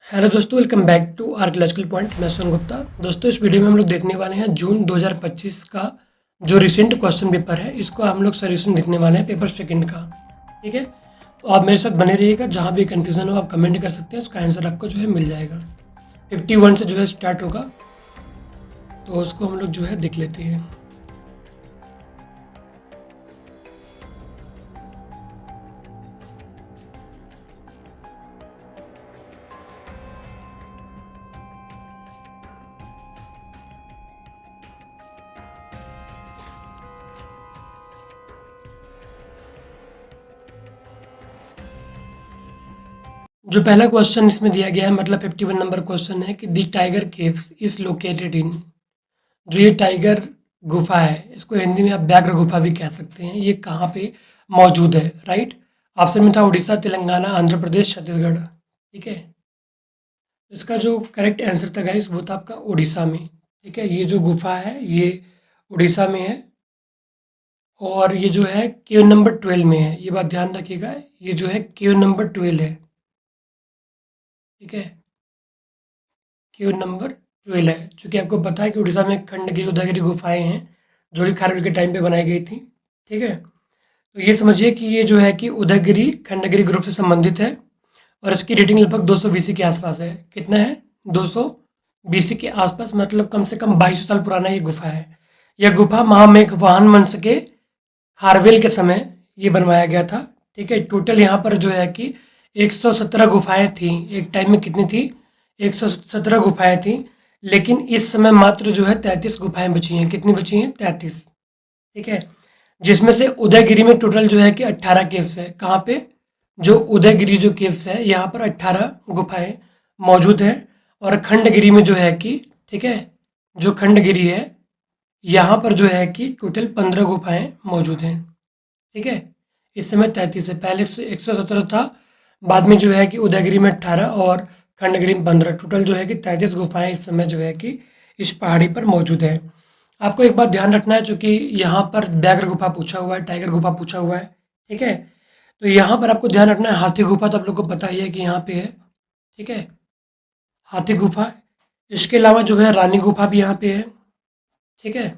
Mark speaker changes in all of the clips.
Speaker 1: Hello दोस्तों, welcome back to archaeological point. मैं सोन गुप्ता। दोस्तों, इस वीडियो में हम लोग देखने वाले हैं जून 2025 का जो रिसेंट क्वेश्चन पेपर है, इसको हम लोग सॉल्यूशन देखने वाले हैं, पेपर सेकंड का। ठीक है, तो आप मेरे साथ बने रहिएगा। जहाँ भी कन्फ्यूजन हो आप कमेंट कर सकते हैं, उसका आंसर आपको जो है मिल जाएगा। 51 से जो है स्टार्ट होगा, तो उसको हम लोग जो है देख लेते हैं। जो पहला क्वेश्चन इसमें दिया गया है, मतलब 51 नंबर क्वेश्चन है कि the tiger caves is located in. जो ये टाइगर गुफा है, इसको हिंदी में आप व्याघ्र गुफा भी कह सकते हैं, ये कहाँ पे मौजूद है? राइट, ऑप्शन में था उड़ीसा, तेलंगाना, आंध्र प्रदेश, छत्तीसगढ़। ठीक है, इसका जो करेक्ट आंसर था गाइस, वो था आपका उड़ीसा में। ठीक है, ये जो गुफा है ये उड़ीसा में है, और ये जो है केव नंबर 12 में है। ये बात ध्यान रखिएगा, ये जो है केव नंबर 12 है। ठीक है, केव नंबर 12 है, चूँकि आपको पता है कि उड़ीसा में खंडगिरी, उदयगिरी गुफाएँ हैं, जो कि खारवेल के टाइम पे बनाई गई थी। ठीक है, तो ये समझिए कि ये जो है कि उदयगिरी खंडगिरी ग्रुप से संबंधित है, और इसकी रेटिंग लगभग 200 बीसी के आसपास है। कितना है? 200 बीसी के आसपास, मतलब कम से कम 2200 साल पुराना ये गुफा है। यह गुफा महामेघवाहन वंश के खारवेल के समय ये बनवाया गया था। ठीक है, टोटल यहाँ पर जो है कि 117 गुफाएं थी। एक टाइम में कितनी थी? 117 गुफाएं थी, लेकिन इस समय मात्र जो है 33 गुफाएं बची हैं। कितनी बची हैं? 33। ठीक है, जिसमें से उदयगिरी में टोटल जो है कि 18 केव्स है। कहाँ पे? जो उदयगिरी जो केव्स है, यहाँ पर 18 गुफाएं मौजूद हैं। और खंडगिरी में जो है कि, ठीक है, जो खंडगिरी है, यहाँ पर जो है कि टोटल 15 गुफाएं मौजूद हैं। ठीक है, इस समय 33 है। पहले 117 था, बाद में जो है कि उदयगिरी में 18 और खंडगिरी में 15, टोटल जो है कि 33 गुफाएं इस समय जो है कि इस पहाड़ी पर मौजूद है। आपको एक बात ध्यान रखना है, चूंकि यहाँ पर व्याघ्र गुफा पूछा हुआ है, टाइगर गुफा पूछा हुआ है। ठीक है, तो यहाँ पर आपको ध्यान रखना है, हाथी गुफा तो आप लोग को पता ही है कि यहाँ पे है। ठीक है, हाथी गुफा। इसके अलावा जो है रानी गुफा भी यहाँ पे है। ठीक है,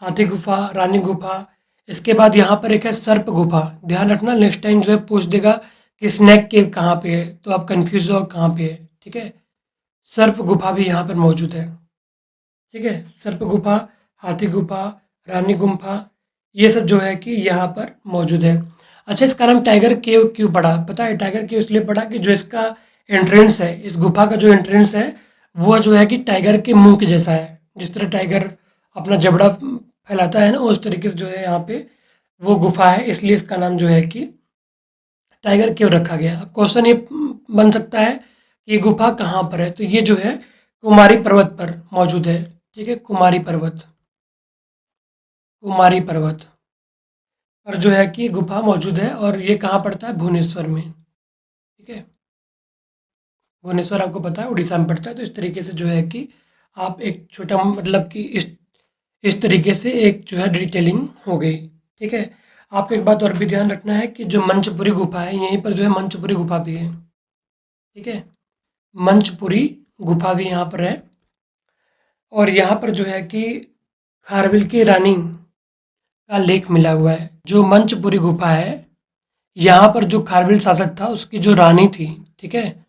Speaker 1: हाथी गुफा, रानी गुफा। इसके बाद यहाँ पर एक है सर्प गुफा। ध्यान रखना, नेक्स्ट टाइम जो है पूछ देगा कि स्नैक केव कहाँ पे है, तो आप कंफ्यूज हो कहाँ पे है। ठीक है, सर्प गुफा भी यहाँ पर मौजूद है। ठीक है, सर्प गुफा, हाथी गुफा, रानी गुम्फा, ये सब जो है कि यहाँ पर मौजूद है। अच्छा, इसका नाम टाइगर केव क्यों पड़ा? पता है, टाइगर केव इसलिए पड़ा कि जो इसका एंट्रेंस है, इस गुफा का जो एंट्रेंस है, वो जो है कि टाइगर के मुंह के जैसा है। जिस तरह टाइगर अपना जबड़ा फैलाता है ना, उस तरीके से जो है यहाँ पे वो गुफा है, इसलिए इसका नाम जो है कि टाइगर केव रखा गया। अब क्वेश्चन ये बन सकता है कि ये गुफा कहाँ पर है, तो ये जो है कुमारी पर्वत पर मौजूद है। ठीक है, कुमारी पर्वत, कुमारी पर्वत पर जो है कि गुफा मौजूद है, और ये कहाँ पड़ता है? भुवनेश्वर में। ठीक है, भुवनेश्वर आपको पता है उड़ीसा में पड़ता है। तो इस तरीके से जो है कि आप एक छोटा, मतलब कि इस तरीके से एक जो है डिटेलिंग हो गई। ठीक है, आपको एक बात और भी ध्यान रखना है कि जो मंचपुरी गुफा है, यहीं पर जो है मंचपुरी गुफा भी है। ठीक है, मंचपुरी गुफा भी यहाँ पर है, और यहाँ पर जो है कि खारवेल की रानी का लेख मिला हुआ है। जो मंचपुरी गुफा है, यहाँ पर जो खारवेल शासक था, उसकी जो रानी थी, ठीक है,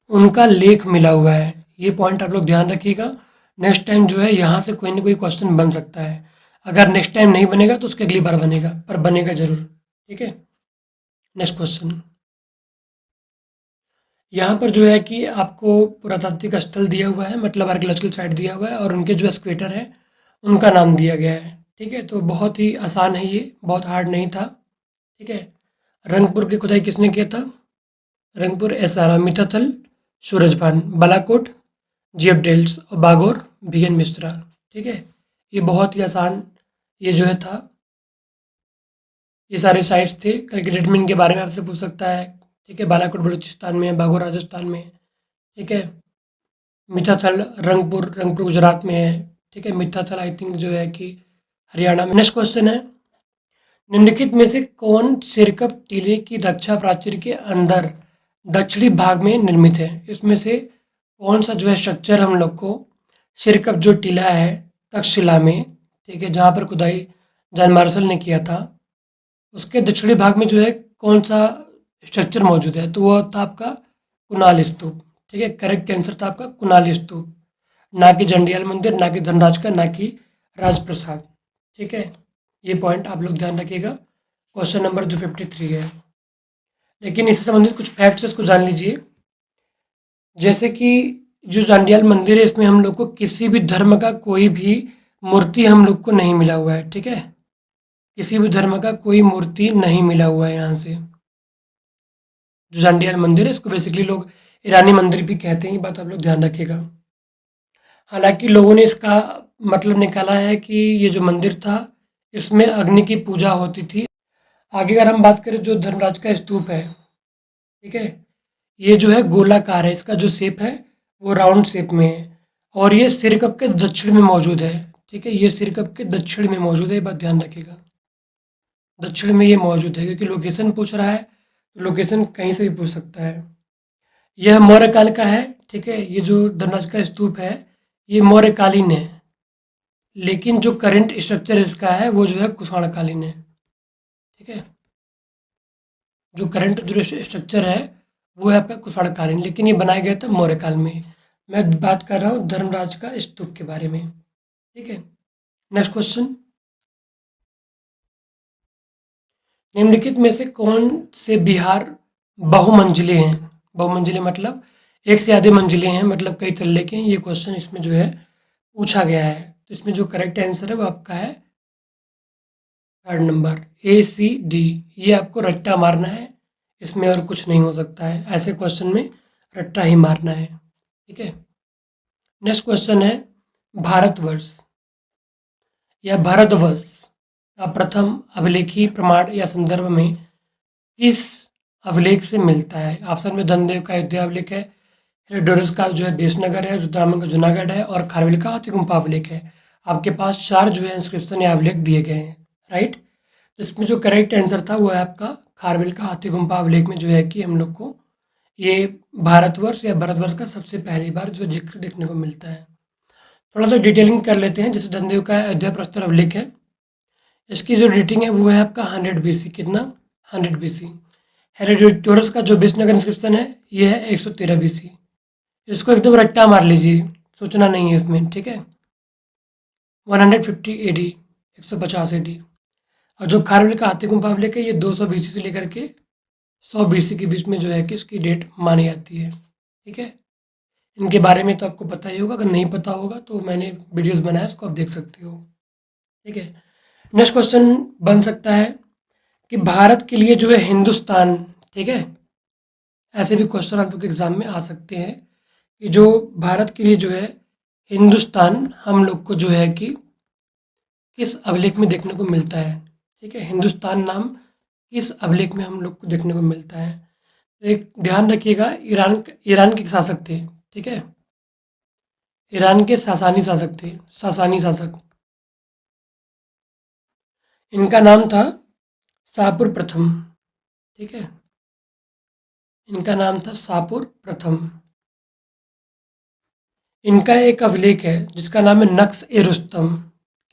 Speaker 1: उनका लेख मिला हुआ है। ये पॉइंट आप लोग ध्यान रखिएगा। नेक्स्ट टाइम जो है यहाँ से कोई ना कोई क्वेश्चन बन सकता है। अगर नेक्स्ट टाइम नहीं बनेगा तो उसके अगली बार बनेगा, पर बनेगा जरूर। ठीक है, नेक्स्ट क्वेश्चन। यहाँ पर जो है कि आपको पुरातात्विक स्थल दिया हुआ है, मतलब आर्कियोलॉजिकल साइट दिया हुआ है, और उनके जो एक्सकेवेटर है उनका नाम दिया गया है। ठीक है, तो बहुत ही आसान है, ये बहुत हार्ड नहीं था। ठीक है, रंगपुर की खुदाई किसने किया था? रंगपुर एसआर, मिठाथल, सूरजभान, बालाकोट, जेफ डेल्स, और बागोर, वीएन मिश्रा। ठीक है, ये बहुत ही आसान ये जो है था। ये सारे साइट्स थे। कल की डेट में इनके बारे में आपसे पूछ सकता है। ठीक है, बालाकोट बलूचिस्तान में है, बागोर राजस्थान में है। ठीक है, मिठाथल रंगपुर, रंगपुर गुजरात में है। ठीक है, मिठाथल आई थिंक जो है कि हरियाणा में। नेक्स्ट क्वेश्चन है, निम्नलिखित में से कौन सिरकप टीले की रक्षा प्राचीर के अंदर दक्षिणी भाग में निर्मित है। इसमें से कौन सा जो है स्ट्रक्चर हम लोग को सिरकप जो टीला है तक्षशिला में, ठीक है, जहाँ पर खुदाई जॉन मार्शल ने किया था, उसके दक्षिणी भाग में जो है कौन सा स्ट्रक्चर मौजूद है, तो वो था आपका कुणाल स्तूप। ठीक है, करेक्ट आंसर था आपका कुणाल स्तूप, ना कि जंडियाल मंदिर, ना कि धनराज का, ना कि राजप्रसाद। ठीक है, ये पॉइंट आप लोग ध्यान रखिएगा। क्वेश्चन नंबर जो 53 है, लेकिन इससे संबंधित कुछ फैक्ट्स इसको जान लीजिए। जैसे कि जो जांडियाल मंदिर है, इसमें हम लोग को किसी भी धर्म का कोई भी मूर्ति हम लोग को नहीं मिला हुआ है। ठीक है, किसी भी धर्म का कोई मूर्ति नहीं मिला हुआ है यहाँ से। जो जांडियाल मंदिर है, इसको बेसिकली लोग ईरानी मंदिर भी कहते हैं, ये बात आप लोग ध्यान रखिएगा। हालांकि लोगों ने इसका मतलब निकाला है कि ये जो मंदिर था, इसमें अग्नि की पूजा होती थी। आगे अगर हम बात करें, जो धर्मराज का स्तूप है, ठीक है, ये जो है गोलाकार है, इसका जो शेप है वो राउंड शेप में है, और ये सिरकप के दक्षिण में मौजूद है। ठीक है, ये सिरकप के दक्षिण में मौजूद है, ये बात ध्यान रखिएगा। दक्षिण में ये मौजूद है, क्योंकि लोकेशन पूछ रहा है तो लोकेशन कहीं से भी पूछ सकता है। यह मौर्य काल का है। ठीक है, ये जो धनराज का स्तूप है, ये मौर्य कालीन है, लेकिन जो करंट स्ट्रक्चर इसका है वो जो है कुषाण कालीन है। ठीक है, जो करंट जो स्ट्रक्चर है वो है आपका कुषाण कालीन, लेकिन ये बनाया गया था मौर्य काल में। मैं बात कर रहा हूँ धर्मराज का स्तूप के बारे में। ठीक है, नेक्स्ट क्वेश्चन, निम्नलिखित में से कौन से बिहार बहुमंजिले हैं? बहुमंजिले मतलब एक से अधिक मंजिले हैं, मतलब कई तल्ले के हैं। ये क्वेश्चन इसमें जो है पूछा गया है, तो इसमें जो करेक्ट आंसर है वो आपका है थर्ड नंबर, ए सी डी। ये आपको रट्टा मारना है, इसमें और कुछ नहीं हो सकता है। ऐसे क्वेश्चन में रट्टा ही मारना है। ठीक है, नेक्स्ट क्वेश्चन है, भारतवर्ष या भारतवर्ष का प्रथम अभिलेखी प्रमाण या संदर्भ में किस अभिलेख से मिलता है? ऑप्शन में धनदेव का अयोध्या अभिलेख है, हेरोडोटस का जो है बेसनगर है, रुद्रामन का जूनागढ़ है, और खारवेल का हाथीगुम्फा अभिलेख है। आपके पास चार जो है इंस्क्रिप्शन या अभिलेख दिए गए हैं, राइट। तो इसमें जो करेक्ट आंसर था वो है आपका खारवेल का हाथीगुम्फा अभिलेख में जो है कि हम लोग को ये भारतवर्ष या भारतवर्ष का सबसे पहली बार जो जिक्र देखने को मिलता है। थोड़ा सा डिटेलिंग कर लेते हैं। जैसे धनदेव का अयोध्या प्रस्तर अभिलेख है, इसकी जो डेटिंग है वो है आपका 100 BC। कितना? 100 BC। हेरोडोटस का जो विसनगर इंस्क्रिप्शन है ये है 113 BC। इसको एकदम रट्टा मार लीजिए, सोचना नहीं है इसमें। ठीक है, 150 AD, 150 AD। और जो खारवेल का हाथी गुम्फा अभिलेख है ये 200 BC से लेकर के 100 BC के बीच में जो है कि इसकी डेट मानी जाती है। ठीक है, इनके बारे में तो आपको पता ही होगा, अगर नहीं पता होगा तो मैंने वीडियोस बनाया, इसको आप देख सकते हो। ठीक है, नेक्स्ट क्वेश्चन बन सकता है कि भारत के लिए जो है हिंदुस्तान, ठीक है, ऐसे भी क्वेश्चन आप लोग के एग्जाम में आ सकते हैं कि जो भारत के लिए जो है हिंदुस्तान हम लोग को जो है कि किस अभिलेख में देखने को मिलता है। ठीक है, हिंदुस्तान नाम किस अभिलेख में हम लोग को देखने को मिलता है। तो एक ध्यान रखिएगा, ईरान ईरान के शासक थे। ठीक है, ईरान के सासानी शासक थे, सासानी शासक। इनका नाम था शाहपुर प्रथम। ठीक है, इनका नाम था शाहपुर प्रथम। इनका एक अभिलेख है जिसका नाम है नक्श ए रुस्तम।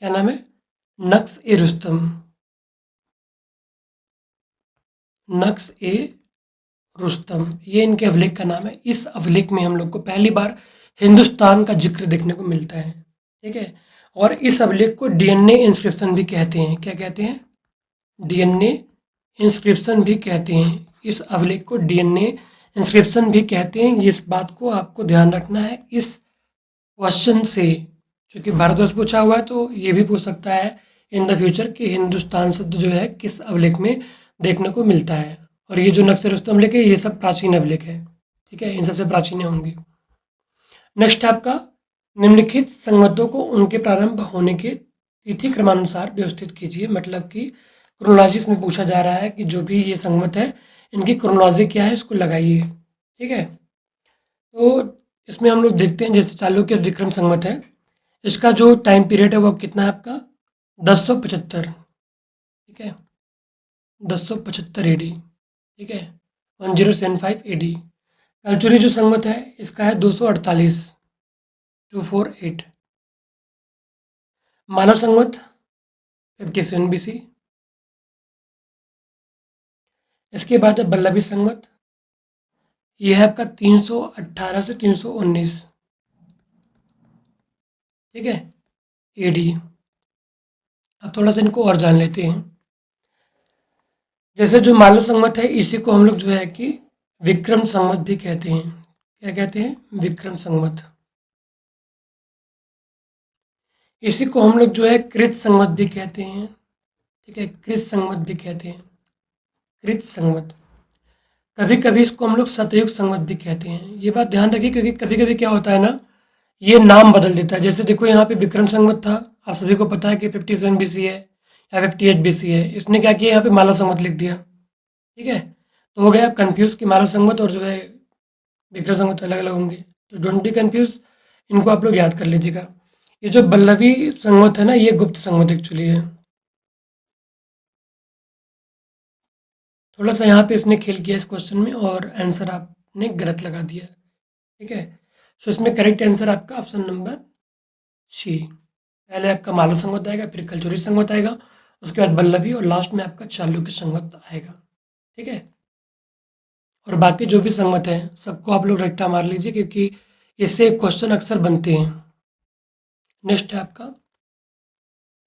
Speaker 1: क्या नाम है? नक्श ए रुस्तम। नक्श ए रुस्तम, ये इनके अभिलेख का नाम है। इस अभिलेख में हम लोग को पहली बार हिंदुस्तान का जिक्र देखने को मिलता है। ठीक है, और इस अभिलेख को डीएनए इंस्क्रिप्शन भी कहते हैं। क्या कहते हैं? डीएनए इंस्क्रिप्शन भी कहते हैं। इस अभिलेख को डीएनए इंस्क्रिप्शन भी कहते हैं। इस बात को आपको ध्यान रखना है इस क्वेश्चन से, क्योंकि भारतवर्ष पूछा हुआ है तो ये भी पूछ सकता है इन द फ्यूचर कि हिंदुस्तान शब्द जो है किस अभिलेख में देखने को मिलता है। और ये जो नक्श रुस्तम अभिलेख है ये सब प्राचीन अभिलेख है। ठीक है, इन सबसे प्राचीन होंगी। नेक्स्ट है आपका, निम्नलिखित संगतों को उनके प्रारंभ होने के तिथि क्रमानुसार व्यवस्थित कीजिए। मतलब कि क्रोनोलॉजी इसमें पूछा जा रहा है कि जो भी ये संगत है इनकी क्रोनोलॉजी क्या है, इसको लगाइए। ठीक है, तो इसमें हम लोग देखते हैं, जैसे चालुक्य विक्रम संवत है, इसका जो टाइम पीरियड है वो कितना है आपका 1075। ठीक है, 1075 AD। ठीक है, 1075 AD। कलचुरी जो संवत है इसका है 248, 248। मानव संवत 57 BC। इसके बाद है बल्लभी संवत, यह है आपका 318 से 319, ठीक है, AD। अब थोड़ा सा इनको और जान लेते हैं। जैसे जो मानव संवत है इसी को हम लोग जो है कि विक्रम संवत भी कहते हैं। क्या कहते हैं? विक्रम संवत। इसी को हम लोग जो है कृत संवत भी कहते हैं, ठीक है, कृत संवत भी कहते हैं, कृत संवत। कभी कभी इसको हम लोग सतयुग संवत भी कहते हैं। ये बात ध्यान रखिए क्योंकि कभी कभी क्या होता है ना, ये नाम बदल देता है। जैसे देखो यहाँ पे विक्रम संवत था, आप सभी को पता है कि 57 BC है या 58 BC है। इसने क्या किया, यहाँ पे मानव संवत लिख दिया, ठीक है। तो हो गया आप कंफ्यूज कि मानव संवत और जो है विक्रम संवत अलग अलग होंगे। तो डोंट बी कंफ्यूज, इनको आप लोग याद कर लीजिएगा। ये जो बल्लवी संवत है ना, ये गुप्त संवत एक्चुअली है। थोड़ा सा यहाँ पे इसने खेल किया इस क्वेश्चन में और आंसर आपने गलत लगा दिया, ठीक है। सो इसमें करेक्ट आंसर आपका ऑप्शन नंबर सी। पहले आपका मालव संवत आएगा, फिर कलचुरी संवत आएगा, उसके बाद बल्लभी और लास्ट में आपका चालुक्य संवत आएगा, ठीक है। और बाकी जो भी संवत है सबको आप लोग रट्टा मार लीजिए क्योंकि इससे क्वेश्चन अक्सर बनते हैं। नेक्स्ट है आपका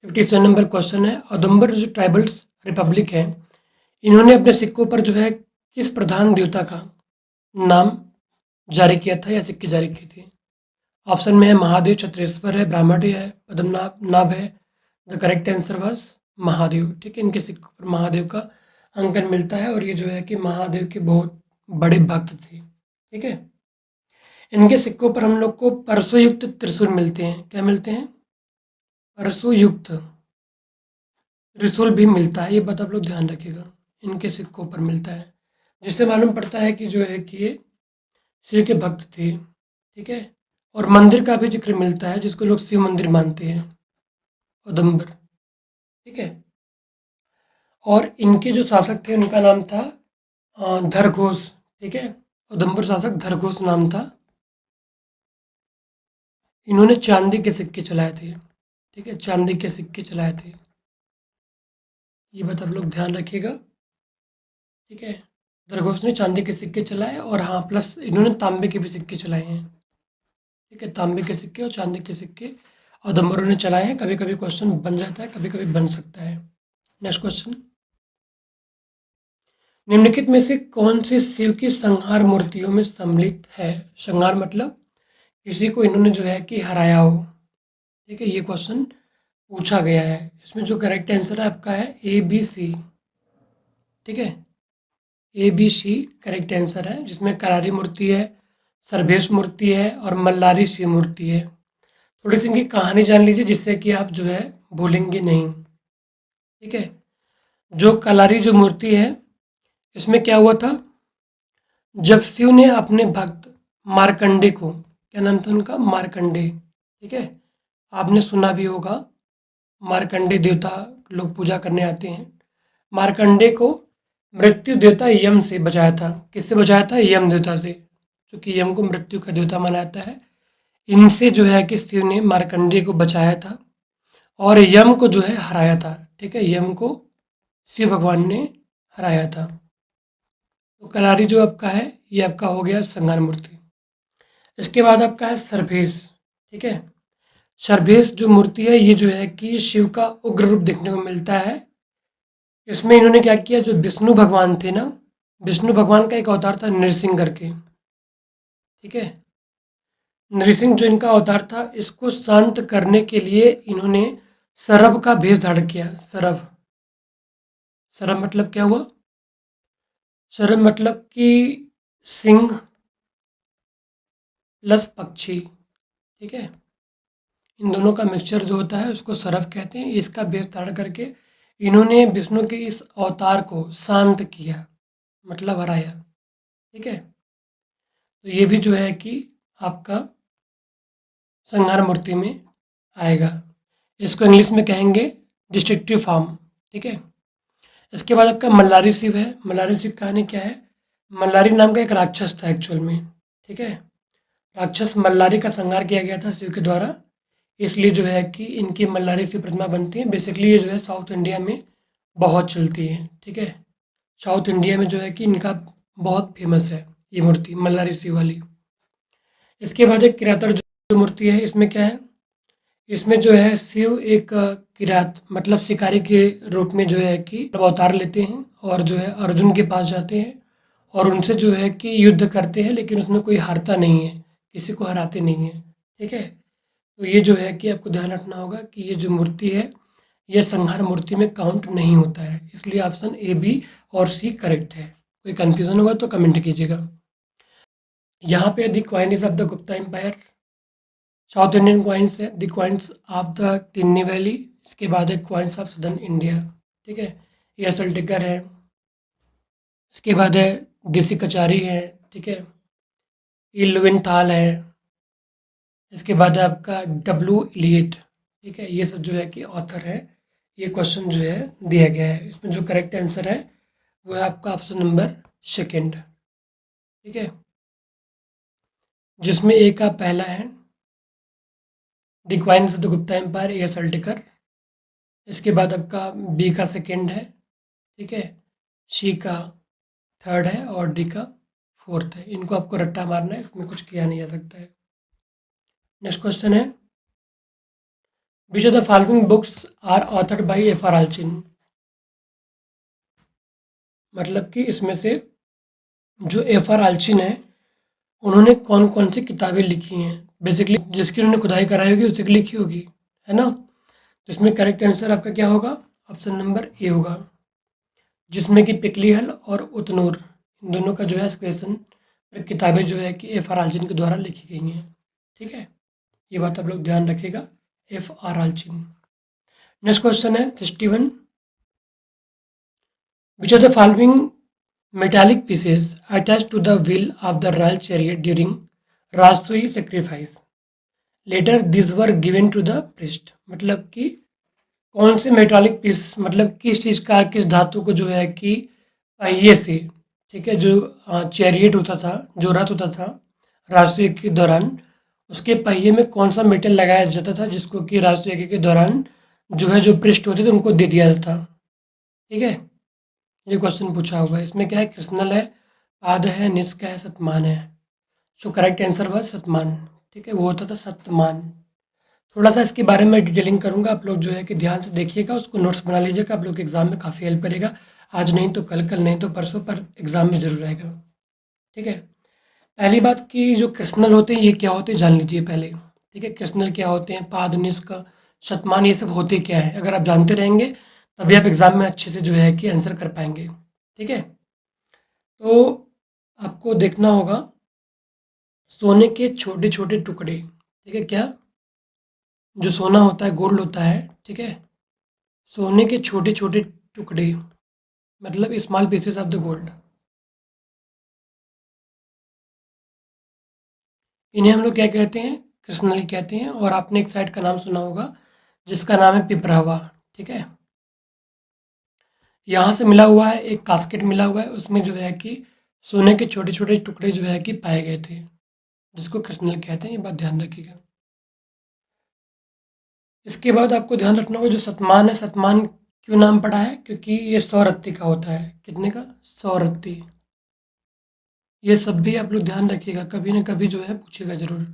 Speaker 1: 57 नंबर क्वेश्चन है, औदुंबर जो ट्राइबल्स रिपब्लिक है, इन्होंने अपने सिक्कों पर जो है किस प्रधान देवता का नाम जारी किया था या सिक्के जारी किए थे? ऑप्शन में है महादेव, छत्रेश्वर है, ब्राह्मण है, पद्मनाभ नाभ है। The correct answer was Mahadev, ठीक है। इनके सिक्कों पर महादेव का अंकन मिलता है और ये जो है कि महादेव के बहुत बड़े भक्त थे, ठीक है। इनके सिक्कों पर हम लोग को परशुयुक्त त्रिशूल मिलते हैं। क्या मिलते हैं? परशुयुक्त त्रिशूल भी मिलता है, ये बात आप लोग ध्यान रखिएगा। इनके सिक्कों पर मिलता है, जिससे मालूम पड़ता है कि जो है कि ये शिव के भक्त थे, ठीक है। और मंदिर का भी जिक्र मिलता है जिसको लोग शिव मंदिर मानते हैं, औदुंबर, ठीक है। और इनके जो शासक थे उनका नाम था धरघोष, ठीक है। औदुंबर शासक धरघोष नाम था। इन्होंने चांदी के सिक्के चलाए थे, ठीक है, चांदी के सिक्के चलाए थे। ये बात आप लोग ध्यान रखिएगा, ठीक है। खरगोश ने चांदी के सिक्के चलाए और हाँ प्लस इन्होंने तांबे के भी सिक्के चलाए हैं, ठीक है। तांबे के सिक्के और चांदी के सिक्के औदुंबरों ने चलाए हैं। कभी कभी क्वेश्चन बन जाता है, कभी कभी बन सकता है। नेक्स्ट क्वेश्चन, निम्नलिखित में से कौन सी शिव की संहार मूर्तियों में सम्मिलित है? संहार मतलब किसी को इन्होंने जो है कि हराया हो, ठीक है। ये क्वेश्चन पूछा गया है। इसमें जो करेक्ट आंसर है आपका है ABC, ठीक है। ABC करेक्ट आंसर है, जिसमें करारी मूर्ति है, सर्वेश मूर्ति है और मल्लारी शिव मूर्ति है। थोड़ी सी इनकी कहानी जान लीजिए जिससे कि आप जो है भूलेंगे नहीं, ठीक है। जो कलारी जो मूर्ति है इसमें क्या हुआ था, जब शिव ने अपने भक्त मार्कंडे को, क्या नाम था उनका, मार्कंडे, ठीक है, आपने सुना भी होगा, मार्कंडे देवता लोग पूजा करने आते हैं। मार्कंडे को मृत्यु देवता यम से बचाया था। किससे बचाया था? यम देवता से, क्योंकि यम को मृत्यु का देवता माना जाता है। इनसे जो है कि शिव ने मार्कंडे को बचाया था और यम को जो है हराया था, ठीक है। यम को शिव भगवान ने हराया था। तो कलारी जो आपका है ये आपका हो गया संहार मूर्ति। इसके बाद आपका है सर्वेश, ठीक है। सर्वेश जो मूर्ति है ये जो है कि शिव का उग्र रूप देखने को मिलता है। इसमें इन्होंने क्या किया, जो विष्णु भगवान थे ना, विष्णु भगवान का एक अवतार था नृसिंह करके, ठीक है। नृसिंह जो इनका अवतार था, इसको शांत करने के लिए इन्होंने सरभ का भेष धारण किया। सरभ, सरभ मतलब क्या हुआ? सरभ मतलब कि सिंह प्लस पक्षी, ठीक है। इन दोनों का मिक्सचर जो होता है उसको सरभ कहते हैं। इसका भेष धारण करके इन्होंने विष्णु के इस अवतार को शांत किया, मतलब हराया, ठीक है। तो ये भी जो है कि आपका संहार मूर्ति में आएगा। इसको इंग्लिश में कहेंगे डिस्ट्रक्टिव फॉर्म, ठीक है। इसके बाद आपका मल्लारी शिव है। मल्लारी शिव कहानी क्या है, मल्लारी नाम का एक राक्षस था एक्चुअल में, ठीक है। राक्षस मल्लारी का संहार किया गया था शिव के द्वारा, इसलिए जो है कि इनकी मल्लारी शिव प्रतिमा बनती है। बेसिकली ये जो है साउथ इंडिया में बहुत चलती है, ठीक है। साउथ इंडिया में जो है कि इनका बहुत फेमस है ये मूर्ति मल्लारी शिव वाली। इसके बाद एक किरातड़ जो मूर्ति है, इसमें क्या है, इसमें जो है शिव एक किरात मतलब शिकारी के रूप में जो है कि अवतार लेते हैं और जो है अर्जुन के पास जाते हैं और उनसे जो है कि युद्ध करते हैं, लेकिन उसमें कोई हारता नहीं है, किसी को हराते नहीं है, ठीक है। तो ये जो है कि आपको ध्यान रखना होगा कि ये जो मूर्ति है, ये संहार मूर्ति में काउंट नहीं होता है, इसलिए ऑप्शन ए, बी और सी करेक्ट है। कोई कंफ्यूजन होगा तो कमेंट कीजिएगा। यहाँ पे the coin is of the Gupta empire, South Indian coins है, the coins of the Tinnevelly, इसके बाद है कॉइन्स ऑफ सदर्न इंडिया, ठीक है। ये असल टिकर है। इसके बाद है देसी कचारी है, ठीक है। इल्विन थाल है। इसके बाद है आपका डब्ल्यू इलियट, ठीक है। ये सब जो है कि ऑथर है। ये क्वेश्चन जो है दिया गया है, इसमें जो करेक्ट आंसर है वो है आपका ऑप्शन नंबर सेकेंड, ठीक है। जिसमें ए का पहला है the coins of the Gupta empire, A S Altekar. इसके बाद आपका बी का सेकेंड है, ठीक है। सी का थर्ड है और डी का फोर्थ है। इनको आपको रट्टा मारना है, इसमें कुछ किया नहीं जा सकता है। नेक्स्ट क्वेश्चन है which of the following books are authored by F R Allchin. मतलब कि इसमें से जो एफ आर आल्चिन है उन्होंने कौन कौन सी किताबें लिखी हैं। बेसिकली जिसकी उन्होंने खुदाई कराई होगी उसी की लिखी होगी, है ना। तो इसमें करेक्ट आंसर आपका क्या होगा, ऑप्शन नंबर ए होगा, जिसमें कि पिकलीहल और उतनूर इन दोनों का जो है क्वेश्चन किताबें जो है कि एफ आर आल्चिन के द्वारा लिखी गई हैं, ठीक है। ये बात आप लोग ध्यान रखिएगा, F R Allchin. Next question है 61 which are the following metallic pieces attached to the wheel of the royal chariot during Rajasuya sacrifice. Later these were given to the priest. मतलब कि कौन से मेटालिक पीस मतलब किस चीज़ का, किस धातु को जो है कि पहिए से, ठीक है, जो चैरियट होता था, जो रथ होता था राजसूय के दौरान, उसके पहिए में कौन सा मेटल लगाया जाता था जिसको कि राजसूय के दौरान जो है जो पृष्ठ होते थे उनको दे दिया जाता, ठीक है। ये क्वेश्चन पूछा हुआ है। इसमें क्या है, कृष्णल है, पाद है, निष्क है, सतमान है। सो करेक्ट आंसर हुआ सतमान, ठीक है, वो होता था सतमान। थोड़ा सा इसके बारे में डिटेलिंग करूंगा, आप लोग जो है कि ध्यान से देखिएगा, उसको नोट्स बना लीजिएगा, आप लोग के एग्जाम में काफ़ी हेल्प करेगा। आज नहीं तो कल, कल नहीं तो परसों, पर एग्जाम में जरूर आएगा, ठीक है। पहली बात कि जो कृष्णल होते हैं ये क्या होते हैं जान लीजिए पहले, ठीक है। कृष्णल क्या होते हैं, पाद, निष्क, शतमान, ये सब होते क्या है, अगर आप जानते रहेंगे तभी आप एग्जाम में अच्छे से जो है कि आंसर कर पाएंगे, ठीक है। तो आपको देखना होगा सोने के छोटे छोटे टुकड़े, ठीक है, क्या, जो सोना होता है, गोल्ड होता है, ठीक है, सोने के छोटे छोटे टुकड़े मतलब small pieces of the gold, इन्हें हम लोग क्या कहते हैं, कृष्णल कहते हैं। और आपने एक साइड का नाम सुना होगा जिसका नाम है पिपरावा, ठीक है। यहाँ से मिला हुआ है, एक कास्केट मिला हुआ है, उसमें जो है कि सोने के छोटे छोटे टुकड़े जो है कि पाए गए थे, जिसको कृष्णल कहते हैं, ये बात ध्यान रखिएगा। इसके बाद आपको ध्यान रखना होगा जो सतमान है, सतमान क्यों नाम पड़ा है, क्योंकि ये 100 रत्ती का होता है। कितने का, 100 रत्ती। ये सब भी आप लोग ध्यान रखिएगा, कभी ना कभी जो है पूछेगा जरूर।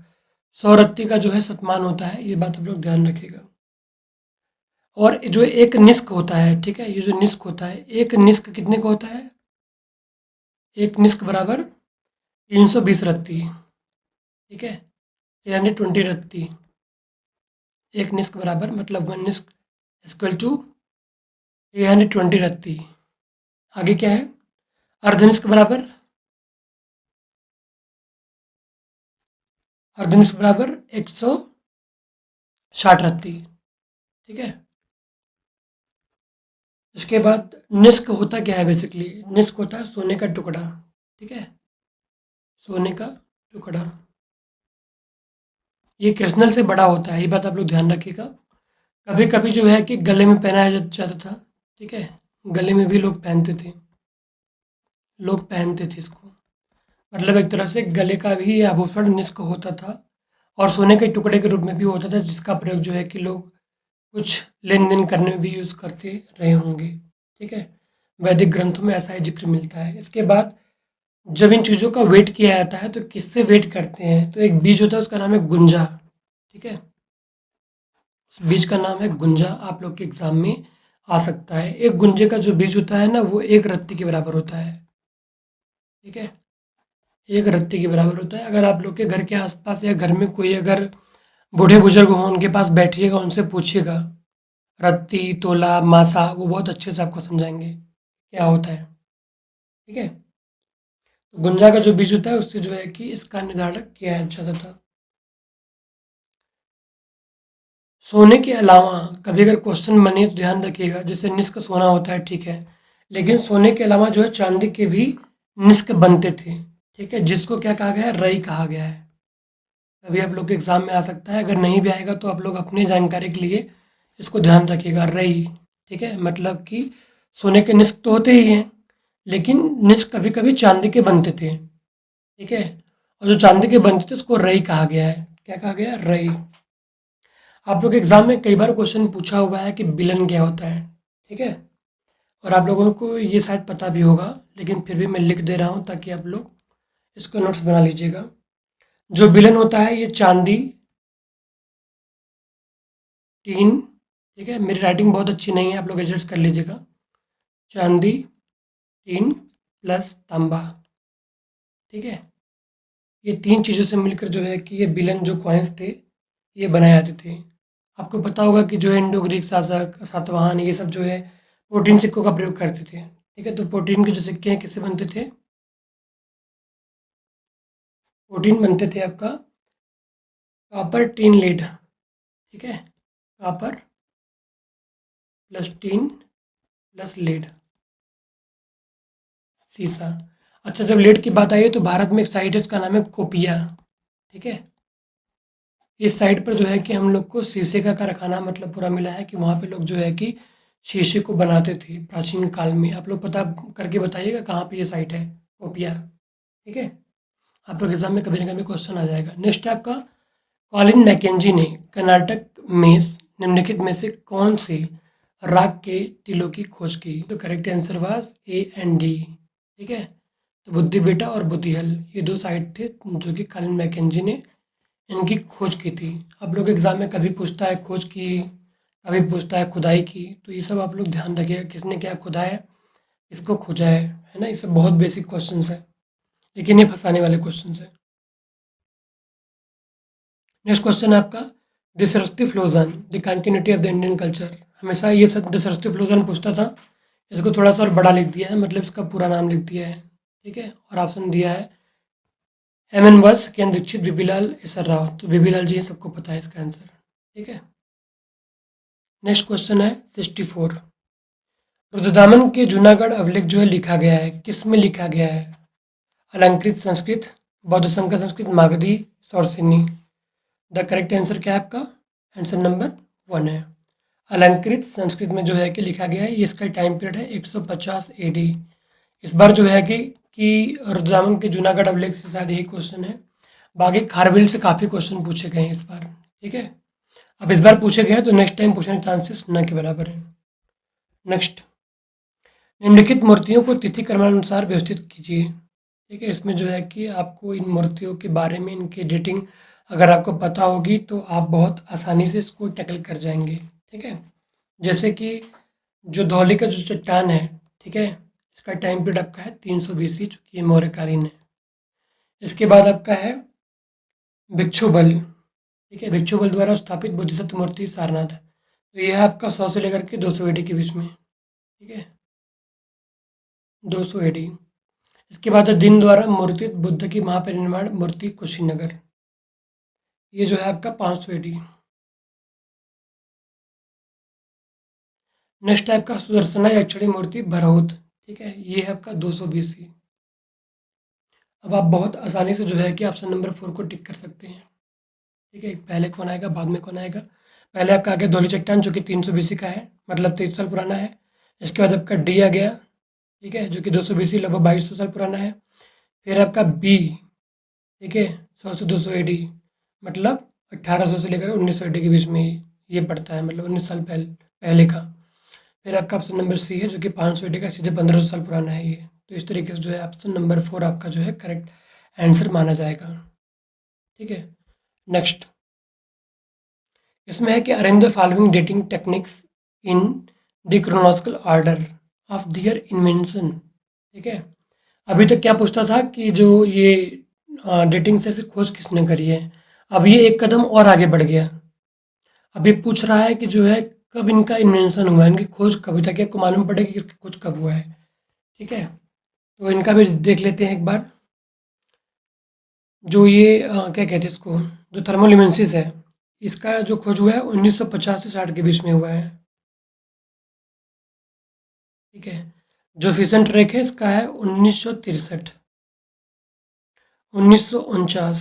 Speaker 1: 100 रत्ती का जो है सतमान होता है, ये बात आप लोग ध्यान रखिएगा। और जो एक निस्क होता है, ठीक है, ये जो निस्क होता है, एक निस्क कितने का होता है, एक निस्क बराबर 320 रत्ती, ठीक है, 320 रत्ती। एक निस्क बराबर मतलब वन निस्क इक्वल टू 320 रत्ती। आगे क्या है, अर्धनिष्क बराबर, अर्धनिष्क बराबर 160 रत्ती, ठीक है। उसके बाद निष्क होता क्या है, बेसिकली निष्क होता है सोने का टुकड़ा, ठीक है, सोने का टुकड़ा। ये कृष्णल से बड़ा होता है, ये बात आप लोग ध्यान रखिएगा। कभी कभी जो है कि गले में पहनाया जाता था, ठीक है, गले में भी लोग पहनते थे, लोग पहनते थे इसको, मतलब एक तरह से गले का भी आभूषण निष्क होता था और सोने के टुकड़े के रूप में भी होता था, जिसका प्रयोग जो है कि लोग कुछ लेन-देन करने में भी यूज़ करते रहे होंगे, ठीक है? वैदिक ग्रंथों में ऐसा ही ज़िक्र मिलता है। इसके बाद जब इन चीज़ों का वेट किया जाता है, तो किससे वेट करते हैं? तो एक बीज होता है, उसका नाम है गुंजा, ठीक है? उस बीज का नाम है गुंजा, आप लोग के एग्ज़ाम में आ सकता है। एक गुंजे का जो बीज होता है ना, वो 1 रत्ती के बराबर होता है, ठीक है? 1 रत्ती के बराबर होता है। अगर आप लोग के घर के आस-पास या घर में कोई अगर बूढ़े-बुज़ुर्ग हों, उनके पास बैठिएगा, उनसे पूछिएगा, रत्ती, तोला, मासा, वो बहुत अच्छे से आपको समझाएँगे, क्या होता है, ठीक है? तो गुंजा का जो बीज होता है, उससे जो है कि इसका निर्धारण किया जाता था। सोने के अलावा कभी अगर क्वेश्चन बने तो ध्यान रखिएगा, जैसे निष्क सोना होता है, ठीक है, लेकिन सोने के अलावा जो है चांदी के भी निष्क बनते थे, ठीक है, जिसको क्या कहा गया है, रई कहा गया है। अभी आप लोग के एग्जाम में आ सकता है, अगर नहीं भी आएगा तो आप लोग अपनी जानकारी के लिए इसको ध्यान रखिएगा, रई, ठीक है, मतलब कि सोने के निष्क तो होते ही हैं, लेकिन निष्क कभी कभी चांदी के बनते थे, ठीक है, और जो चांदी के बनते थे उसको रई कहा गया है। क्या कहा गया है? रई। आप लोग एग्जाम में कई बार क्वेश्चन पूछा हुआ है कि विलन क्या होता है, ठीक है, और आप लोगों को ये शायद पता भी होगा, लेकिन फिर भी मैं लिख दे रहा हूँ ताकि आप लोग इसको नोट्स बना लीजिएगा। जो विलन होता है, ये चांदी, टीन, ठीक है, मेरी राइटिंग बहुत अच्छी नहीं है, आप लोग एडजस्ट कर लीजिएगा। चांदी, टीन प्लस तांबा, ठीक है, ये 3 चीज़ों से मिलकर जो है कि ये विलन जो कॉइन्स थे, ये बनाए जाते थे। आपको पता होगा कि जो है इंडो ग्रीक शासक, सातवाहन, ये सब जो है प्रोटीन सिक्कों का प्रयोग करते थे, ठीक है, तो प्रोटीन के जो सिक्के हैं किससे बनते थे? प्रोटीन बनते थे आपका कॉपर टीन लेड, ठीक है, copper plus tin plus lead, शीशा। अच्छा, जब लेड की बात आई है तो भारत में एक साइट है, उसका नाम है कोपिया, ठीक है, इस साइट पर जो है कि हम लोग को शीशे का कारखाना मतलब पूरा मिला है, कि वहाँ पे लोग जो है कि शीशे को बनाते थे प्राचीन काल में। आप लोग पता करके बताइएगा कहाँ पे ये साइट है, कोपिया, ठीक है, आप लोग एग्जाम में कभी ना कभी क्वेश्चन आ जाएगा। नेक्स्ट है आपका, कॉलिन मैकेंजी ने कर्नाटक में निम्नलिखित में से कौन से राग के टीलों की खोज की? तो correct answer was A and D, ठीक है, तो बुद्धि बेटा और बुद्धिहल, ये 2 साइट थे जो कि कॉलिन मैकेंजी ने इनकी खोज की थी। आप लोग एग्जाम में कभी पूछता है खोज की, कभी पूछता है खुदाई की, तो ये सब आप लोग ध्यान रखिएगा, किसने क्या खुदा है, किसको खोजा है ना, ये सब बहुत बेसिक क्वेश्चन है, लेकिन ये फंसाने वाले क्वेश्चन है। नेक्स्ट क्वेश्चन है आपका, the Saraswati flows in the continuity of the Indian culture. हमेशा ये द सरस्वती फ्लोजन पूछता था, इसको थोड़ा सा और बड़ा लिख दिया है, मतलब इसका पूरा नाम लिख दिया है, ठीक है, और ऑप्शन दिया है एम एन बस, ज्ञान दीक्षित, बीबीलाल, एसर राव, तो बीबीलाल जी सबको पता है इसका आंसर, ठीक है। नेक्स्ट क्वेश्चन है 64, रुद्रदामन के जूनागढ़ अभिलेख जो है लिखा गया है, किस में लिखा गया है? अलंकृत संस्कृत, बौद्ध संकर Sanskrit, Magadhi, Sauraseni. The correct answer क्या है आपका? आंसर नंबर 1 है, अलंकृत संस्कृत में जो है कि लिखा गया है। ये इसका टाइम पीरियड है 150 एडी। इस बार जो है कि रुद्रदामन के जूनागढ़ अभिलेख से शायद यही क्वेश्चन है, बाकी खारबिल से काफ़ी क्वेश्चन पूछे गए हैं इस बार, ठीक है, अब इस बार पूछे गए हैं तो नेक्स्ट टाइम पूछने के चांसेस न के बराबर है। नेक्स्ट, निम्नलिखित मूर्तियों को तिथि क्रमानुसार व्यवस्थित कीजिए, ठीक है, इसमें जो है कि आपको इन मूर्तियों के बारे में, इनकी डेटिंग अगर आपको पता होगी तो आप बहुत आसानी से इसको टैकल कर जाएंगे, ठीक है, जैसे कि जो धौली का जो चट्टान है, ठीक है, इसका टाइम पीरियड आपका है 300 BC, चूंकि ये मौर्यकालीन है। इसके बाद आपका है भिक्षुबल, ठीक है, भिक्षुबल द्वारा स्थापित बोधिसत्व मूर्ति सारनाथ, तो यह है आपका 100 से लेकर के 200 एडी के बीच में, ठीक है, 200 एडी। इसके बाद है दिन द्वारा मूर्तित बुद्ध की महापरिनिर्वाण मूर्ति कुशीनगर, ये जो है आपका 500 एडी। नेक्स्ट है आपका सुदर्शना यक्षिणी मूर्ति भरहुत, ठीक है, ये है आपका 200 BC। अब आप बहुत आसानी से जो है कि ऑप्शन नंबर 4 को टिक कर सकते हैं, ठीक है, पहले कौन आएगा बाद में कौन आएगा? पहले आपका आ गया धौली चट्टान जो कि 300 BC का है, मतलब 23 साल पुराना है। इसके बाद आपका डी आ गया, ठीक है, जो कि 200 BC लगभग 2200 साल पुराना है। फिर आपका बी, ठीक है, 100 से 200 AD, मतलब 1800 से लेकर 1900 AD के बीच में ये पड़ता है, मतलब 19 साल पहले का। फिर आपका ऑप्शन नंबर सी है जो कि 500 AD का, सीधे 1500 साल पुराना है ये। तो इस तरीके से जो है ऑप्शन नंबर 4 आपका जो है करेक्ट आंसर माना जाएगा। ठीक है, नेक्स्ट इसमें है कि arrange the following dating techniques in the chronological order of their invention. ठीक है, अभी तक क्या पूछता था कि जो ये डेटिंग से सिर्फ खोज किसने करी है। अब ये एक कदम और आगे बढ़ गया। अब ये पूछ रहा है कि जो है कब इनका इन्वेंशन हुआ है, इनकी खोज कभी तक आपको मालूम पड़ेगी कि इसकी खोज कब हुआ है। ठीक है, तो इनका भी देख लेते हैं एक बार। जो ये क्या कहते हैं इसको, जो थर्मोलिमेंसिस है, इसका जो खोज हुआ है 1950 से 60 के बीच में हुआ है। ठीक है, जो फिशन ट्रैक है इसका है 1963, 1949,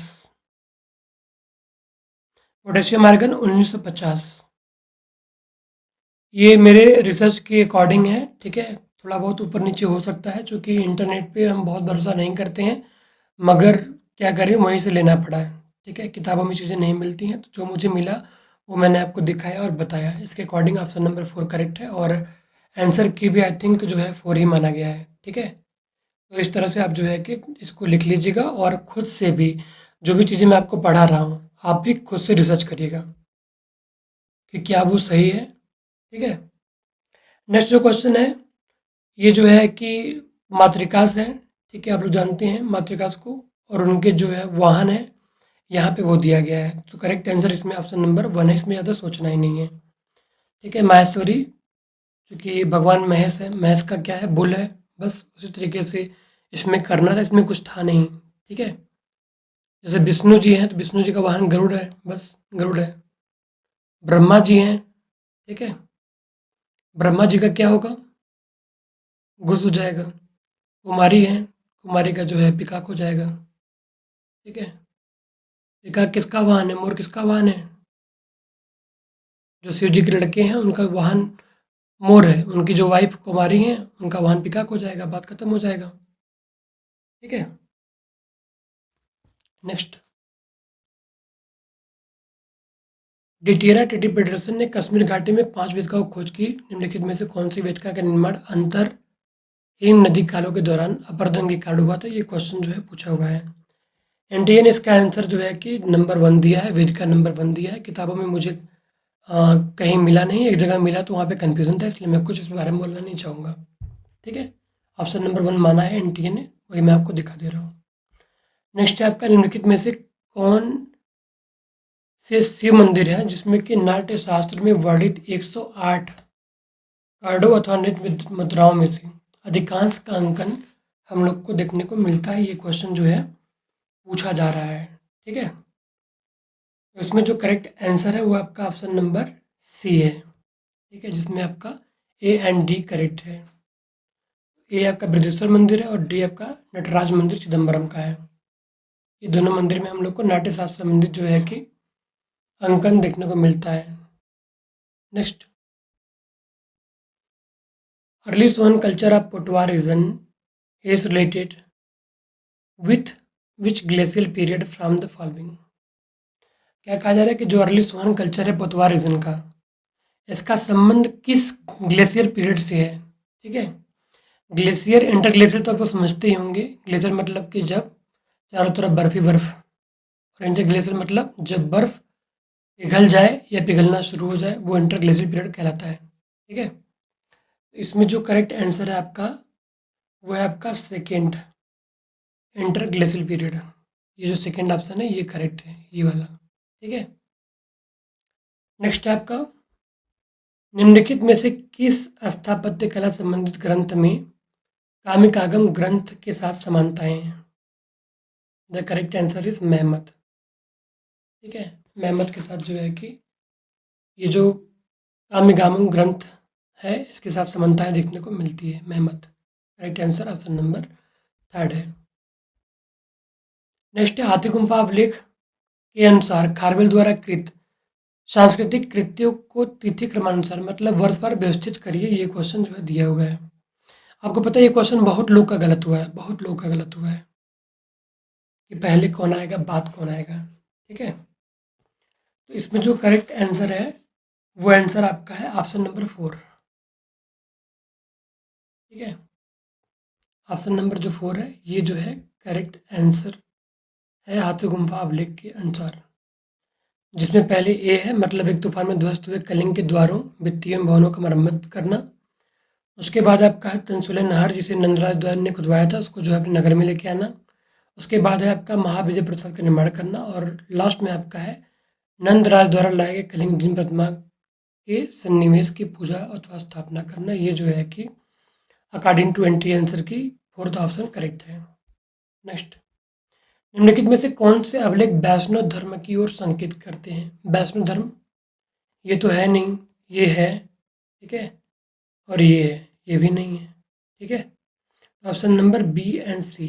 Speaker 1: पोटेशियम आर्गन 1950। ये मेरे रिसर्च के अकॉर्डिंग है। ठीक है, थोड़ा बहुत ऊपर नीचे हो सकता है, क्योंकि इंटरनेट पे हम बहुत भरोसा नहीं करते हैं, मगर क्या करें वहीं से लेना पड़ा है। ठीक है, किताबों में चीज़ें नहीं मिलती हैं, तो जो मुझे मिला वो मैंने आपको दिखाया और बताया। इसके अकॉर्डिंग ऑप्शन नंबर 4 करेक्ट है, और आंसर की भी आई थिंक जो है 4 ही माना गया है। ठीक है, तो इस तरह से आप जो है कि इसको लिख लीजिएगा, और खुद से भी जो भी चीज़ें मैं आपको पढ़ा रहा हूँ आप भी खुद से रिसर्च करिएगा कि क्या वो सही है। ठीक है, नेक्स्ट जो क्वेश्चन है, ये जो है कि मातृकास है। ठीक है, आप लोग जानते हैं मातृकास को, और उनके जो है वाहन है, यहाँ पे वो दिया गया है। तो करेक्ट आंसर इसमें ऑप्शन नंबर 1 है, इसमें ज़्यादा सोचना ही नहीं है। ठीक है, माहेश्वरी, क्योंकि भगवान महेश है, महेश का क्या है, बुल है, बस उसी तरीके से इसमें करना था, इसमें कुछ था नहीं। ठीक है, जैसे विष्णु जी हैं तो विष्णु जी का वाहन गरुड़ है, बस गरुड़ है। ब्रह्मा जी हैं, ठीक है, ब्रह्मा जी का क्या होगा, घुस हो जाएगा। कुमारी हैं, कुमारी का जो है पिकाक हो जाएगा। ठीक है, पिकाक किसका वाहन है, मोर किसका वाहन है, जो शिव जी के लड़के हैं उनका वाहन मोर है, उनकी जो वाइफ कुमारी हैं उनका वाहन पिकाक हो जाएगा, बात खत्म हो जाएगा। ठीक है, नेक्स्ट डिटेरा टेडी पेडरसन ने कश्मीर घाटी में 5 वेदिकाओं की खोज की, निम्नलिखित में से कौन सी वेदिका का निर्माण अंतर हेम नदी कालों के दौरान अपरदन के कारण हुआ था। ये क्वेश्चन जो है पूछा हुआ है। एनटीए ने इसका आंसर जो है कि नंबर 1 दिया है, वेदिका नंबर 1 दिया है। किताबों में मुझे कहीं मिला नहीं, एक जगह मिला तो वहाँ पे कंफ्यूजन था, इसलिए मैं कुछ इस बारे में बोलना नहीं चाहूँगा। ठीक है, ऑप्शन नंबर 1 माना है एनटीए ने, वही मैं आपको दिखा दे रहा हूँ। नेक्स्ट है आपका, निम्नलिखित में से कौन से शिव मंदिर है जिसमें कि नाट्य शास्त्र में वर्णित 108 कार्डों अथवा नृत्य मुद्राओं में से अधिकांश का अंकन हम लोग को देखने को मिलता है। ये क्वेश्चन जो है पूछा जा रहा है। ठीक है, तो इसमें जो करेक्ट आंसर है वो आपका ऑप्शन नंबर सी है। ठीक है, जिसमें आपका ए एंड डी करेक्ट है। ए आपका बृहदेश्वर मंदिर है और डी आपका नटराज मंदिर चिदम्बरम का है। ये दोनों मंदिर में हम लोग को नाट्य शास्त्र मंदिर जो है कि अंकन देखने को मिलता है। Next, early Soan culture of Potwar region is related with which glacial period from the following। क्या कहा जा रहा है कि जो अर्ली सोहन कल्चर है पोतवा रीजन का, इसका संबंध किस ग्लेशियर पीरियड से है। ठीक है, ग्लेशियर इंटरग्लेशियर तो आप लोग समझते ही होंगे। ग्लेशियर मतलब कि जब चारों तरफ बर्फ ही बर्फ, और इंटरग्लेशियर मतलब जब बर्फ पिघल जाए या पिघलना शुरू हो जाए, वो इंटरग्लेशियर पीरियड कहलाता है। ठीक है, इसमें जो करेक्ट आंसर है आपका वो है आपका सेकेंड, इंटरग्लेशियल पीरियड। ये जो सेकेंड ऑप्शन है ये करेक्ट है, ये वाला। ठीक है, नेक्स्ट है आपका, निम्नलिखित में से किस स्थापत्य कला संबंधित ग्रंथ में कामिकागम ग्रंथ के साथ समानताएं हैं। The correct answer is mammoth. ठीक है, मैमथ के साथ जो है कि ये जो कामिकागम ग्रंथ है इसके साथ समानताएं देखने को मिलती है, mammoth. Correct answer option number 3 है। नेक्स्ट है, हाथी गुम्फा अभिलेख के अनुसार खारवेल द्वारा कृत सांस्कृतिक कृत्यों को तिथि क्रमानुसार मतलब वर्षवार व्यवस्थित करिए। ये क्वेश्चन जो है दिया हुआ है। आपको पता है ये क्वेश्चन बहुत लोग का गलत हुआ है, बहुत लोग का गलत हुआ है। कि पहले कौन आएगा, बाद कौन आएगा। ठीक है, तो इसमें जो करेक्ट आंसर है वो आंसर आपका है ऑप्शन नंबर 4। ठीक है, ऑप्शन नंबर जो 4 है ये जो है करेक्ट आंसर है हाथी गुम्फा अभिलेख के अनुसार, जिसमें पहले ए है मतलब एक तूफान में ध्वस्त हुए कलिंग के द्वारों, भित्तियों, भवनों का मरम्मत करना। उसके बाद आपका है तंसुले नहर जिसे नंदराज द्वार ने खुदवाया था, उसको जो है अपने नगर में लेके आना। उसके बाद है आपका महाविजय प्रसाद का निर्माण करना, और लास्ट में आपका है नंदराज द्वारा लाए गए कलिंग जिन प्रतिमा के सन्निवेश की पूजा अथवा स्थापना करना। ये जो है कि अकॉर्डिंग टू एंट्री आंसर की फोर्थ ऑप्शन करेक्ट है। नेक्स्ट, निम्नलिखित में से कौन से अभिलेख वैष्णव धर्म की ओर संकेत करते हैं? वैष्णव धर्म ये तो है नहीं, ये है, ठीक है, और ये है, ये भी नहीं है। ठीक है, ऑप्शन नंबर बी एंड सी,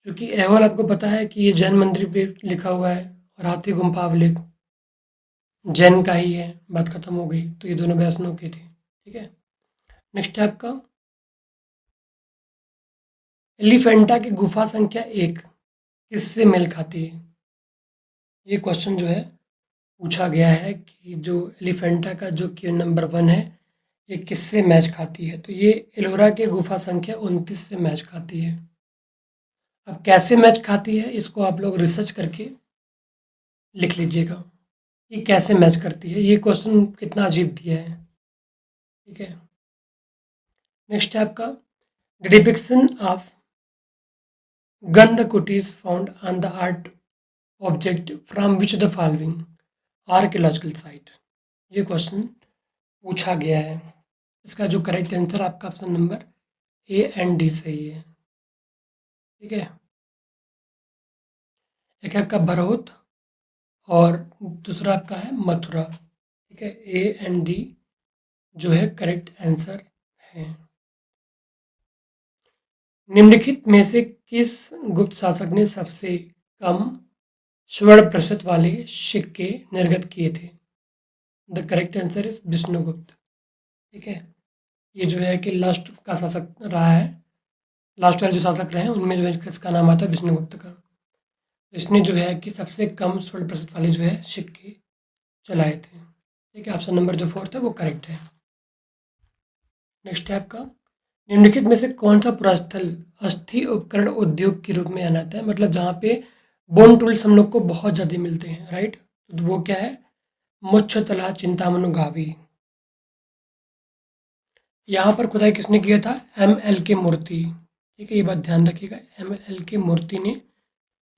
Speaker 1: क्योंकि अहवाल आपको पता है कि ये जैन मंदिर पे लिखा हुआ है और हाथी गुम्फा अभिलेख जैन का ही है, बात खत्म हो गई। तो ये दोनों वैष्णव के थे। ठीक है, नेक्स्ट है आपका एलिफेंटा की गुफा संख्या 1 किससे मेल खाती है? ये क्वेश्चन जो है पूछा गया है कि जो एलिफेंटा का जो कि नंबर 1 है ये किससे मैच खाती है? तो ये एलोरा के गुफा संख्या 29 से मैच खाती है। अब कैसे मैच खाती है इसको आप लोग रिसर्च करके लिख लीजिएगा कि कैसे मैच करती है। ये क्वेश्चन कितना अजीब दिया है। ठीक है, नेक्स्ट है आपका the depiction of Gandhakuti is found on the art object from which of the following archaeological site? ये क्वेश्चन पूछा गया है। इसका जो करेक्ट आंसर आपका option number A and D सही है। ठीक है, एक है आपका भरौत और दूसरा आपका है मथुरा। ठीक है, ए एंड डी जो है करेक्ट आंसर है। निम्नलिखित में से किस गुप्त शासक ने सबसे कम स्वर्ण प्रतिशत वाले सिक्के निर्गत किए थे? The correct answer is Vishnugupta. ठीक है, ये जो है कि लास्ट का शासक रहा है, लास्ट वाले जो शासक रहे हैं उनमें जो है इसका नाम आता है विष्णुगुप्त का। इसने जो है कि सबसे कम स्वर्ण प्रतिशत वाले जो है सिक्के चलाए थे। ठीक है, ऑप्शन नंबर जो 4 है वो करेक्ट है। नेक्स्ट है आपका निम्नलिखित में से कौन सा पुरास्थल अस्थि उपकरण उद्योग के रूप में जाना जाता है? मतलब जहाँ पे बोन टूल्स हम लोग को बहुत ज़्यादा मिलते हैं, राइट? तो वो क्या है? मुच्छतला चिंतामणि गावी। यहाँ पर खुदाई किसने किया था? एम.एल. के मूर्ति। ठीक है, ये बात ध्यान रखिएगा, एम.एल. के मूर्ति ने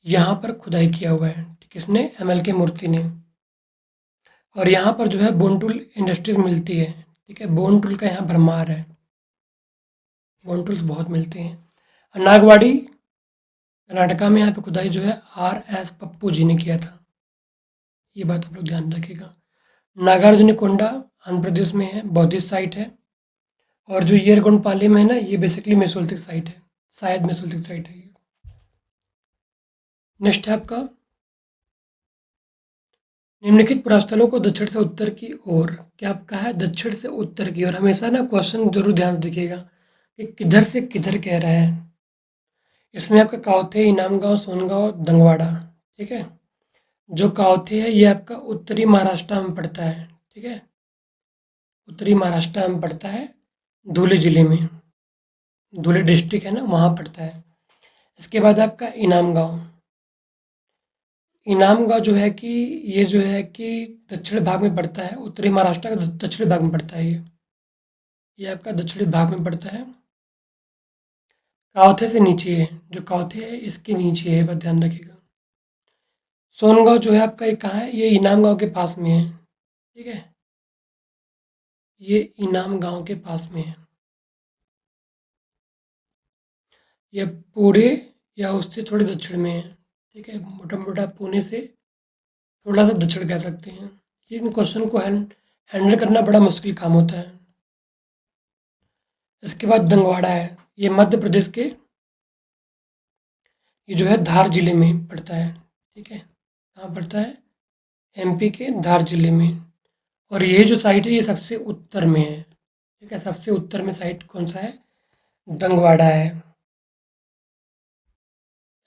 Speaker 1: यहाँ पर खुदाई किया हुआ है। किसने? एम.एल. के मूर्ति ने। और यहाँ पर जो है बोन टूल इंडस्ट्रीज मिलती है। ठीक है, बोन टूल का यहाँ भरमार है, बोन टूल्स बहुत मिलते हैं। नागवाड़ी कर्नाटका में यहाँ पे खुदाई जो है R.S. पप्पू जी ने किया था। ये बात आप लोग ध्यान रखिएगा। नागार्जुनकोंडा आंध्र प्रदेश में है, बौद्धिस्ट साइट है। और जो येरगोंडपाले में है ना, ये बेसिकली मेसोलिथिक साइट है, शायद मेसोलिथिक साइट है ये। नेक्स्ट है आपका निम्नलिखित पुरास्थलों को दक्षिण से उत्तर की ओर, क्या आपका है? दक्षिण से उत्तर की ओर। हमेशा ना क्वेश्चन जरूर ध्यान से देखिएगा कि किधर से किधर कह रहा है। इसमें आपका काउथे, इनामगांव, सोनगांव, दंगवाड़ा। ठीक है, जो काउथे है ये आपका उत्तरी महाराष्ट्र में पड़ता है। ठीक है, उत्तरी महाराष्ट्र में पड़ता है, धुले जिले में, धुले डिस्ट्रिक्ट है ना वहाँ पड़ता है। इसके बाद आपका इनाम गांव। इनाम गांव जो है कि ये जो है कि दक्षिण भाग में पड़ता है, उत्तरी महाराष्ट्र का दक्षिणी भाग में पड़ता है ये आपका दक्षिणी भाग में पड़ता है। काउथे से नीचे है, जो काउथे है इसके नीचे है, बात ध्यान रखिएगा। सोनगांव जो है आपका ये कहाँ है? ये इनाम गांव के पास में है। ठीक है, ये इनाम गांव के पास में है। ये पुणे या उससे थोड़े दक्षिण में है। ठीक है, मोटा मोटा पुणे से थोड़ा सा दक्षिण कह सकते हैं। इन क्वेश्चन को हैंडल करना बड़ा मुश्किल काम होता है। इसके बाद दंगवाड़ा है, ये मध्य प्रदेश के, ये जो है धार जिले में पड़ता है। ठीक है, कहाँ पड़ता है? एमपी के धार जिले में। और ये जो साइट है ये सबसे उत्तर में है। ठीक है, सबसे उत्तर में साइट कौन सा है? दंगवाड़ा है।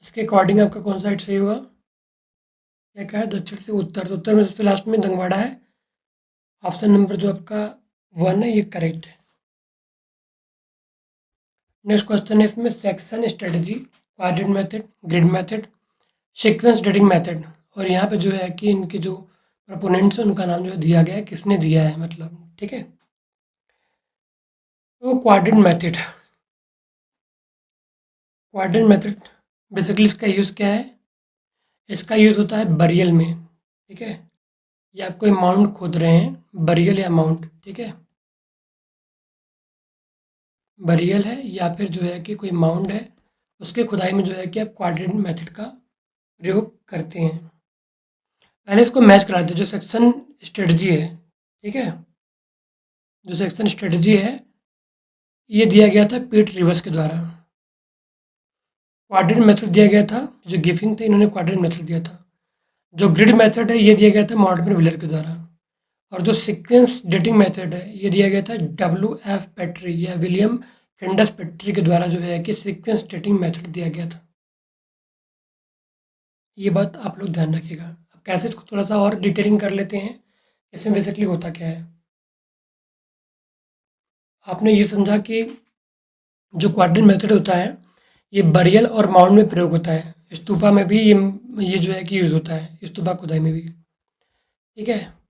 Speaker 1: इसके अकॉर्डिंग आपका कौन सा साइड सही होगा? क्या कहा है? दक्षिण से उत्तर, तो उत्तर में सबसे लास्ट में जंगवाड़ा है। ऑप्शन नंबर जो आपका 1 है ये करेक्ट है। नेक्स्ट क्वेश्चन है इसमें section strategy, quadrant method, grid method, sequence dating method, और यहाँ पे जो है कि इनके जो प्रोपोनेंट्स हैं उनका नाम जो है दिया गया है, किसने दिया है मतलब, ठीक है। तो क्वाड्रेंट मेथड बेसिकली इसका यूज़ क्या है? इसका यूज़ होता है बरियल में, ठीक है। या आप कोई माउंट खोद रहे हैं, बरियल या माउंट, ठीक है। बरियल है या फिर जो है कि कोई माउंट है, उसके खुदाई में जो है कि आप क्वाड्रेंट मेथड का प्रयोग करते हैं। पहले इसको मैच करा देते, जो सेक्शन स्ट्रेटजी है, ठीक है। जो सेक्शन स्ट्रेटजी है ये दिया गया था पीट रिवर्स के द्वारा। क्वाड्रेंट मेथड दिया गया था, जो गिफिन थे इन्होंने क्वाड्रेंट मेथड दिया था। जो ग्रिड मेथड है ये दिया गया था मॉर्टिमर व्हीलर के द्वारा। और जो सीक्वेंस डेटिंग मेथड है ये दिया गया था W.F. पेट्री या विलियम फ्लिंडर्स पेट्री के द्वारा, जो है कि सीक्वेंस डेटिंग मेथड दिया गया था। ये बात आप लोग ध्यान रखिएगा। अब कैसे इसको थोड़ा सा और डिटेलिंग कर लेते हैं, इसमें बेसिकली होता क्या है। आपने ये समझा कि जो क्वाड्रेंट मेथड होता है ये बरियल और माउंट में प्रयोग होता है। स्तूपा में भी ये जो है कि यूज़ होता है, स्तूपा खुदाई में भी, ठीक है।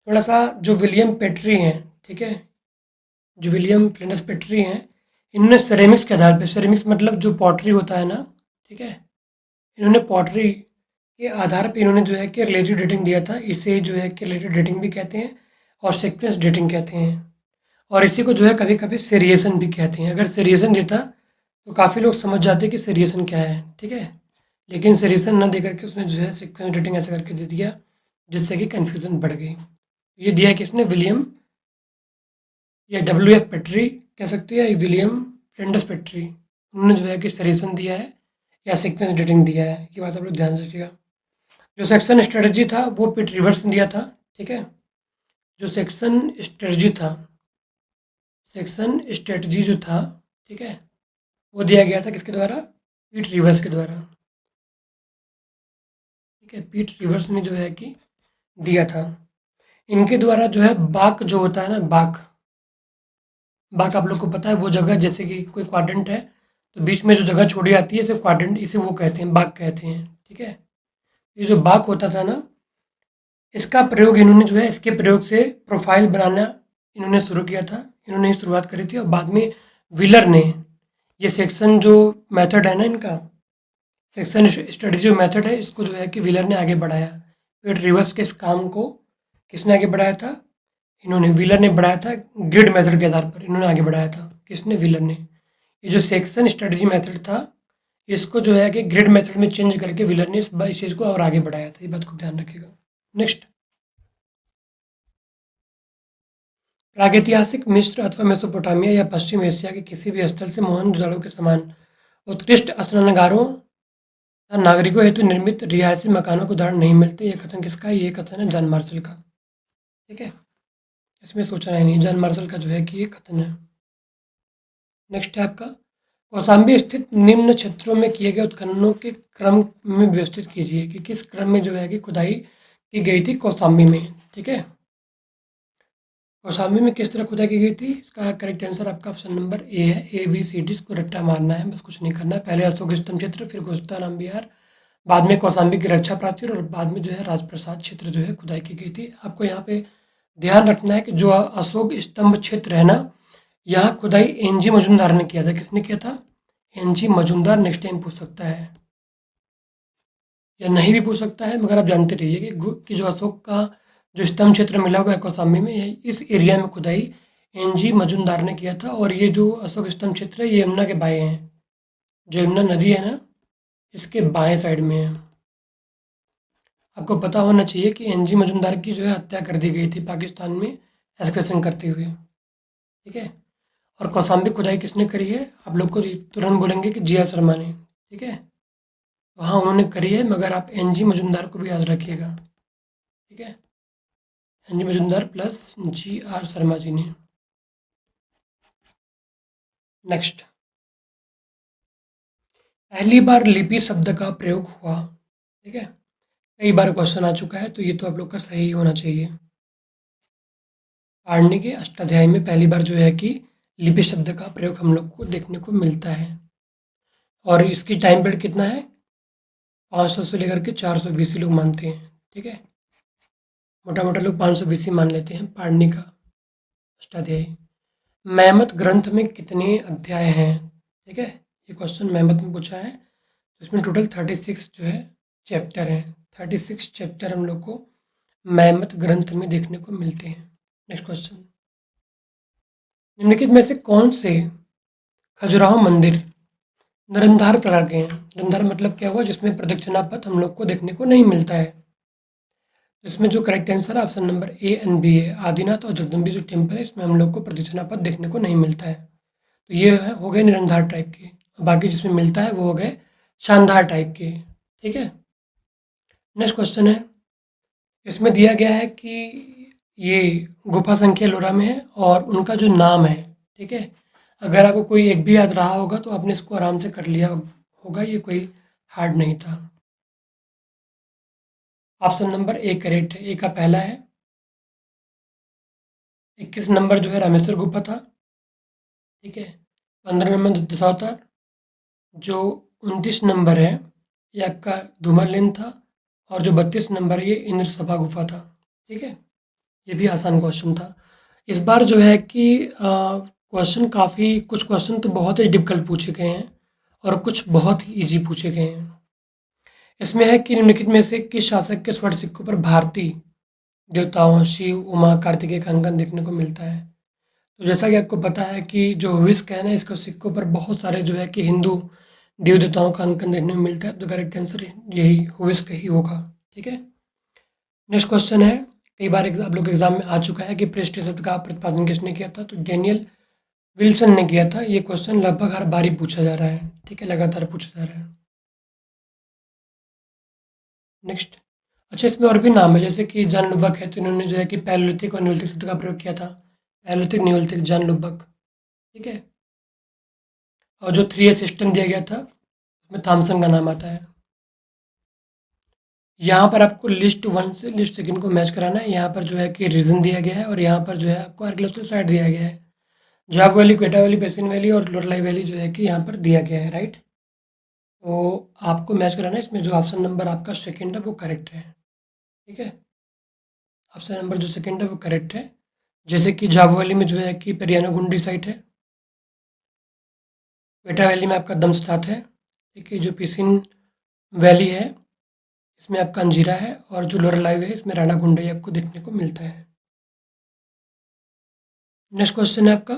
Speaker 1: थोड़ा सा जो विलियम पेट्री हैं, ठीक है, जो विलियम फ्लिंडर्स पेट्री हैं, इन्होंने सेरेमिक्स के आधार पे, सेरेमिक्स मतलब जो पॉटरी होता है ना, ठीक है, इन्होंने पॉटरी के आधार पे इन्होंने जो है कि रिलेटिव डेटिंग दिया था। इसे जो है कि रिलेटिव डेटिंग भी कहते हैं और सीक्वेंस डेटिंग कहते हैं। और इसी को जो है कभी कभी सेरिएशन भी कहते हैं। अगर सेरिएशन देता तो काफ़ी लोग समझ जाते कि सेरिएशन क्या है, ठीक है। लेकिन सेरिएशन ना दे करके उसने जो है सीक्वेंस डेटिंग ऐसा करके दे दिया, जिससे कि कन्फ्यूज़न बढ़ गई। ये दिया किसने? विलियम या W.F. पेट्री कह सकते हैं, या विलियम फ्लिंडर्स पेट्री, उन्होंने जो है कि सजेशन दिया है या सीक्वेंस डेटिंग दिया है। ये बात आप लोग ध्यान रखिएगा। जो सेक्शन स्ट्रेटजी था वो पीट रिवर्स ने दिया था, ठीक है। जो सेक्शन स्ट्रेटजी जो था, ठीक है, वो दिया गया था किसके द्वारा? पीट रिवर्स के द्वारा, ठीक है। पीट रिवर्स ने जो है कि दिया था। इनके द्वारा जो है बाक जो होता है ना, बाक, बाक आप लोग को पता है वो जगह, जैसे कि कोई क्वाड्रेंट है तो बीच में जो जगह छोड़ी आती है इसे क्वाड्रेंट, इसे वो कहते हैं, बाक कहते हैं, ठीक है। ये जो बाक होता था ना, इसका प्रयोग इन्होंने जो है, इसके प्रयोग से प्रोफाइल बनाना इन्होंने शुरू किया था। इन्होंने ही शुरुआत करी थी और बाद में व्हीलर ने ये सेक्शन जो मेथड है ना इनका, सेक्शन स्ट्रेटजी जो मेथड है, इसको जो है कि व्हीलर ने आगे बढ़ाया। पीट रिवर्स के इस काम को किसने आगे बढ़ाया था? इन्होंने, व्हीलर ने बढ़ाया था। ग्रिड मेथड के आधार पर इन्होंने आगे बढ़ाया था। किसने? व्हीलर ने। ये जो सेक्शन स्ट्रेटजी मेथड था इसको जो है कि ग्रिड मेथड में चेंज करके व्हीलर ने इस चीज़ को और आगे बढ़ाया था। ये बात को ध्यान रखिएगा। नेक्स्ट, प्रागैतिहासिक मिस्र अथवा मेसोपोटामिया या पश्चिम एशिया के किसी भी स्थल से मोहनजोदड़ो के समान उत्कृष्ट स्नानागारों तथा नागरिकों हेतु निर्मित रिहायशी मकानों के उदाहरण नहीं मिलते। ये कथन किसका है? ये कथन है जॉन मार्शल का, ठीक है। इसमें सोचना ही नहीं, जॉन मार्शल का जो है कि ये कथन है। नेक्स्ट है आपका, कौशाम्बी स्थित निम्न क्षेत्रों में किए गए उत्खननों के क्रम में व्यवस्थित कीजिए कि किस क्रम में जो है कि खुदाई की गई थी कौशाम्बी में, ठीक है। कौशाम्बी में किस तरह खुदाई की गई थी? इसका करेक्ट आंसर आपका ऑप्शन नंबर ए है। ABCD इसको रट्टा मारना है, बस कुछ नहीं करना है। पहले अशोक स्तंभ क्षेत्र, फिर गोस्तानाम विहार, बाद में कौशाम्बी की रक्षा प्राचीर और बाद में जो है राजप्रसाद क्षेत्र जो है खुदाई की गई थी। आपको यहाँ पे ध्यान रखना है कि जो अशोक स्तंभ क्षेत्र है ना, यहाँ खुदाई NG मजूमदार ने किया था। किसने किया था? NG मजूमदार। नेक्स्ट टाइम पूछ सकता है या नहीं भी पूछ सकता है, मगर आप जानते रहिए कि जो अशोक का जो स्तंभ क्षेत्र मिला हुआ है कौशाम्बी में, इस एरिया में खुदाई NG मजूमदार ने किया था। और ये जो अशोक स्तंभ क्षेत्र है ये यमुना के बाएं हैं। जो यमुना नदी है ना, इसके बाएं साइड में है। आपको पता होना चाहिए कि NG मजूमदार की जो है हत्या कर दी गई थी पाकिस्तान में एस्केलेशन करते हुए, ठीक है। और कौशाम्बी खुदाई किसने करी है? आप लोग को तुरंत बोलेंगे कि GR शर्मा ने, ठीक है। हाँ उन्होंने करी है, मगर आप NG मजूमदार को भी याद रखिएगा, ठीक है। NG Majumdar plus GR Sharma ji ने। नेक्स्ट, पहली बार लिपि शब्द का प्रयोग हुआ, ठीक है, कई बार क्वेश्चन आ चुका है, तो ये तो आप लोग का सही होना चाहिए। पाणिनि के अष्टाध्यायी में पहली बार जो है कि लिपि शब्द का प्रयोग हम लोग को देखने को मिलता है। और इसकी टाइम पीरियड कितना है? 500 से लेकर के 400 BC लोग मानते हैं, ठीक है। मोटा मोटा लोग 500 BC मान लेते हैं पाणिनि का अष्टाध्यायी। मैमत ग्रंथ में कितने अध्याय हैं? ठीक है, ये क्वेश्चन मैमत में पूछा है। तो इसमें टोटल 36 जो है चैप्टर हैं। 36 चैप्टर हम लोग को मैमत ग्रंथ में देखने को मिलते हैं। नेक्स्ट क्वेश्चन, निम्नलिखित में से कौन से खजुराहो मंदिर निरंधार प्रकार के हैं? निरंधार मतलब क्या हुआ? जिसमें प्रदक्षिणा पथ हम लोग को देखने को नहीं मिलता है। इसमें जो करेक्ट आंसर है option number A and B है। आदिनाथ और जगदम्बी जो टेम्पल है, इसमें हम लोग को प्रदक्षिणा पथ देखने को नहीं मिलता है। तो ये हो गए निरंधार टाइप के। बाकी जिसमें मिलता है वो हो गए शानदार टाइप के, ठीक है। नेक्स्ट क्वेश्चन है, इसमें दिया गया है कि ये गुफा संख्या लोरा में है और उनका जो नाम है, ठीक है, अगर आपको कोई एक भी याद रहा होगा तो आपने इसको आराम से कर लिया होगा, ये कोई हार्ड नहीं था। ऑप्शन नंबर ए करेक्ट है, ए का पहला है। 21 नंबर जो है रामेश्वर गुफा था, ठीक है। 15 नंबर दशावतार। जो 29 नंबर है ये आपका धूमरलिन था। और जो 32 नंबर है ये इंद्र सभा गुफा था, ठीक है। ये भी आसान क्वेश्चन था। इस बार जो है कि क्वेश्चन काफ़ी, कुछ क्वेश्चन तो बहुत ही डिफिकल्ट पूछे गए हैं और कुछ बहुत ही इजी पूछे गए हैं। इसमें है कि निम्नलिखित में से किस शासक के स्वर्ण सिक्कों पर भारतीय देवताओं शिव उमा कार्तिकेय का अंकन देखने को मिलता है? तो जैसा कि आपको पता है कि जो हुइस्क है ना, इसको सिक्कों पर बहुत सारे जो है कि हिंदू देव देवताओं का अंकन देखने को मिलता है। तो करेक्ट आंसर यही हुइस्क ही होगा, ठीक है। नेक्स्ट क्वेश्चन है, कई बार आप लोग एग्जाम में आ चुका है कि प्रेस्टीज शब्द का प्रतिपादन किसने किया था? तो डेनियल विल्सन ने किया था। ये क्वेश्चन लगभग हर बार ही पूछा जा रहा है, ठीक है, लगातार पूछा जा रहा है। नेक्स्ट, अच्छा, इसमें और भी नाम है, जैसे कि जॉन लुबक है, तो इन्होंने जो है कि पैलोलिथिक और न्यूलिथिक शब्द का प्रयोग किया था। पैलोलिथिक न्यूलिथिक जॉन लुबक, ठीक है। और जो 3A सिस्टम दिया गया था उसमें थॉमसन का नाम आता है। यहाँ पर आपको लिस्ट 1 से लिस्ट 2 को मैच कराना है। यहाँ पर जो है कि रीजन दिया गया है और यहाँ पर जो है आपको आर्कियोलॉजिकल साइट दिया गया है। जाग valley, Quetta valley, basin valley और लोरलाई वैली जो है कि यहाँ पर दिया गया है, राइट। तो आपको मैच कराना है। इसमें जो ऑप्शन नंबर आपका सेकंड है वो करेक्ट है, ठीक है। ऑप्शन नंबर जो सेकंड है वो करेक्ट है। जैसे कि जाग वैली में जो है कि पेरियानागुंडी साइट है, क्वेटा वैली में आपका दमस्तात है, ठीक है। जो पिसिन वैली है इसमें आपका अंजीरा है और जो लोरलाई है इसमें राणा गुंडई आपको देखने को मिलता है। नेक्स्ट क्वेश्चन है आपका,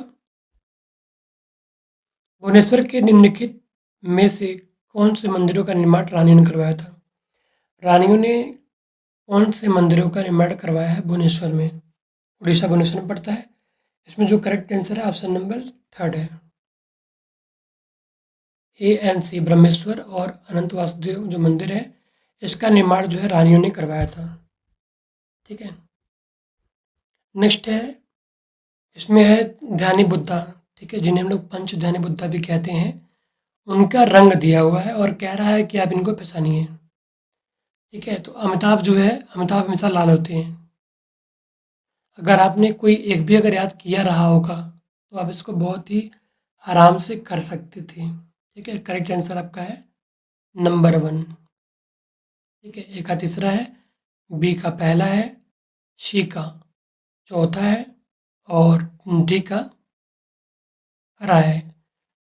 Speaker 1: भुवनेश्वर के निम्नलिखित में से कौन से मंदिरों का निर्माण रानियों ने करवाया था? रानियों ने कौन से मंदिरों का निर्माण करवाया है भुवनेश्वर में? उड़ीसा भुवनेश्वर में पड़ता है। इसमें जो करेक्ट आंसर है ऑप्शन नंबर थर्ड है, ANC ब्रह्मेश्वर और अनंत वासुदेव जो मंदिर है इसका निर्माण जो है रानियों ने करवाया था, ठीक है। नेक्स्ट है, इसमें है ध्यानी बुद्धा, ठीक है, जिन्हें हम लोग पंच ध्यानी बुद्धा भी कहते हैं। उनका रंग दिया हुआ है और कह रहा है कि आप इनको पहचानिए, ठीक है। तो अमिताभ जो है, अमिताभ हमेशा लाल होते हैं। अगर आपने कोई एक भी अगर याद किया रहा होगा तो आप इसको बहुत ही आराम से कर सकते थे, ठीक है। करेक्ट आंसर आपका है नंबर 1, ठीक है। ए का तीसरा है, बी का पहला है, सी का चौथा है और डी का हरा है।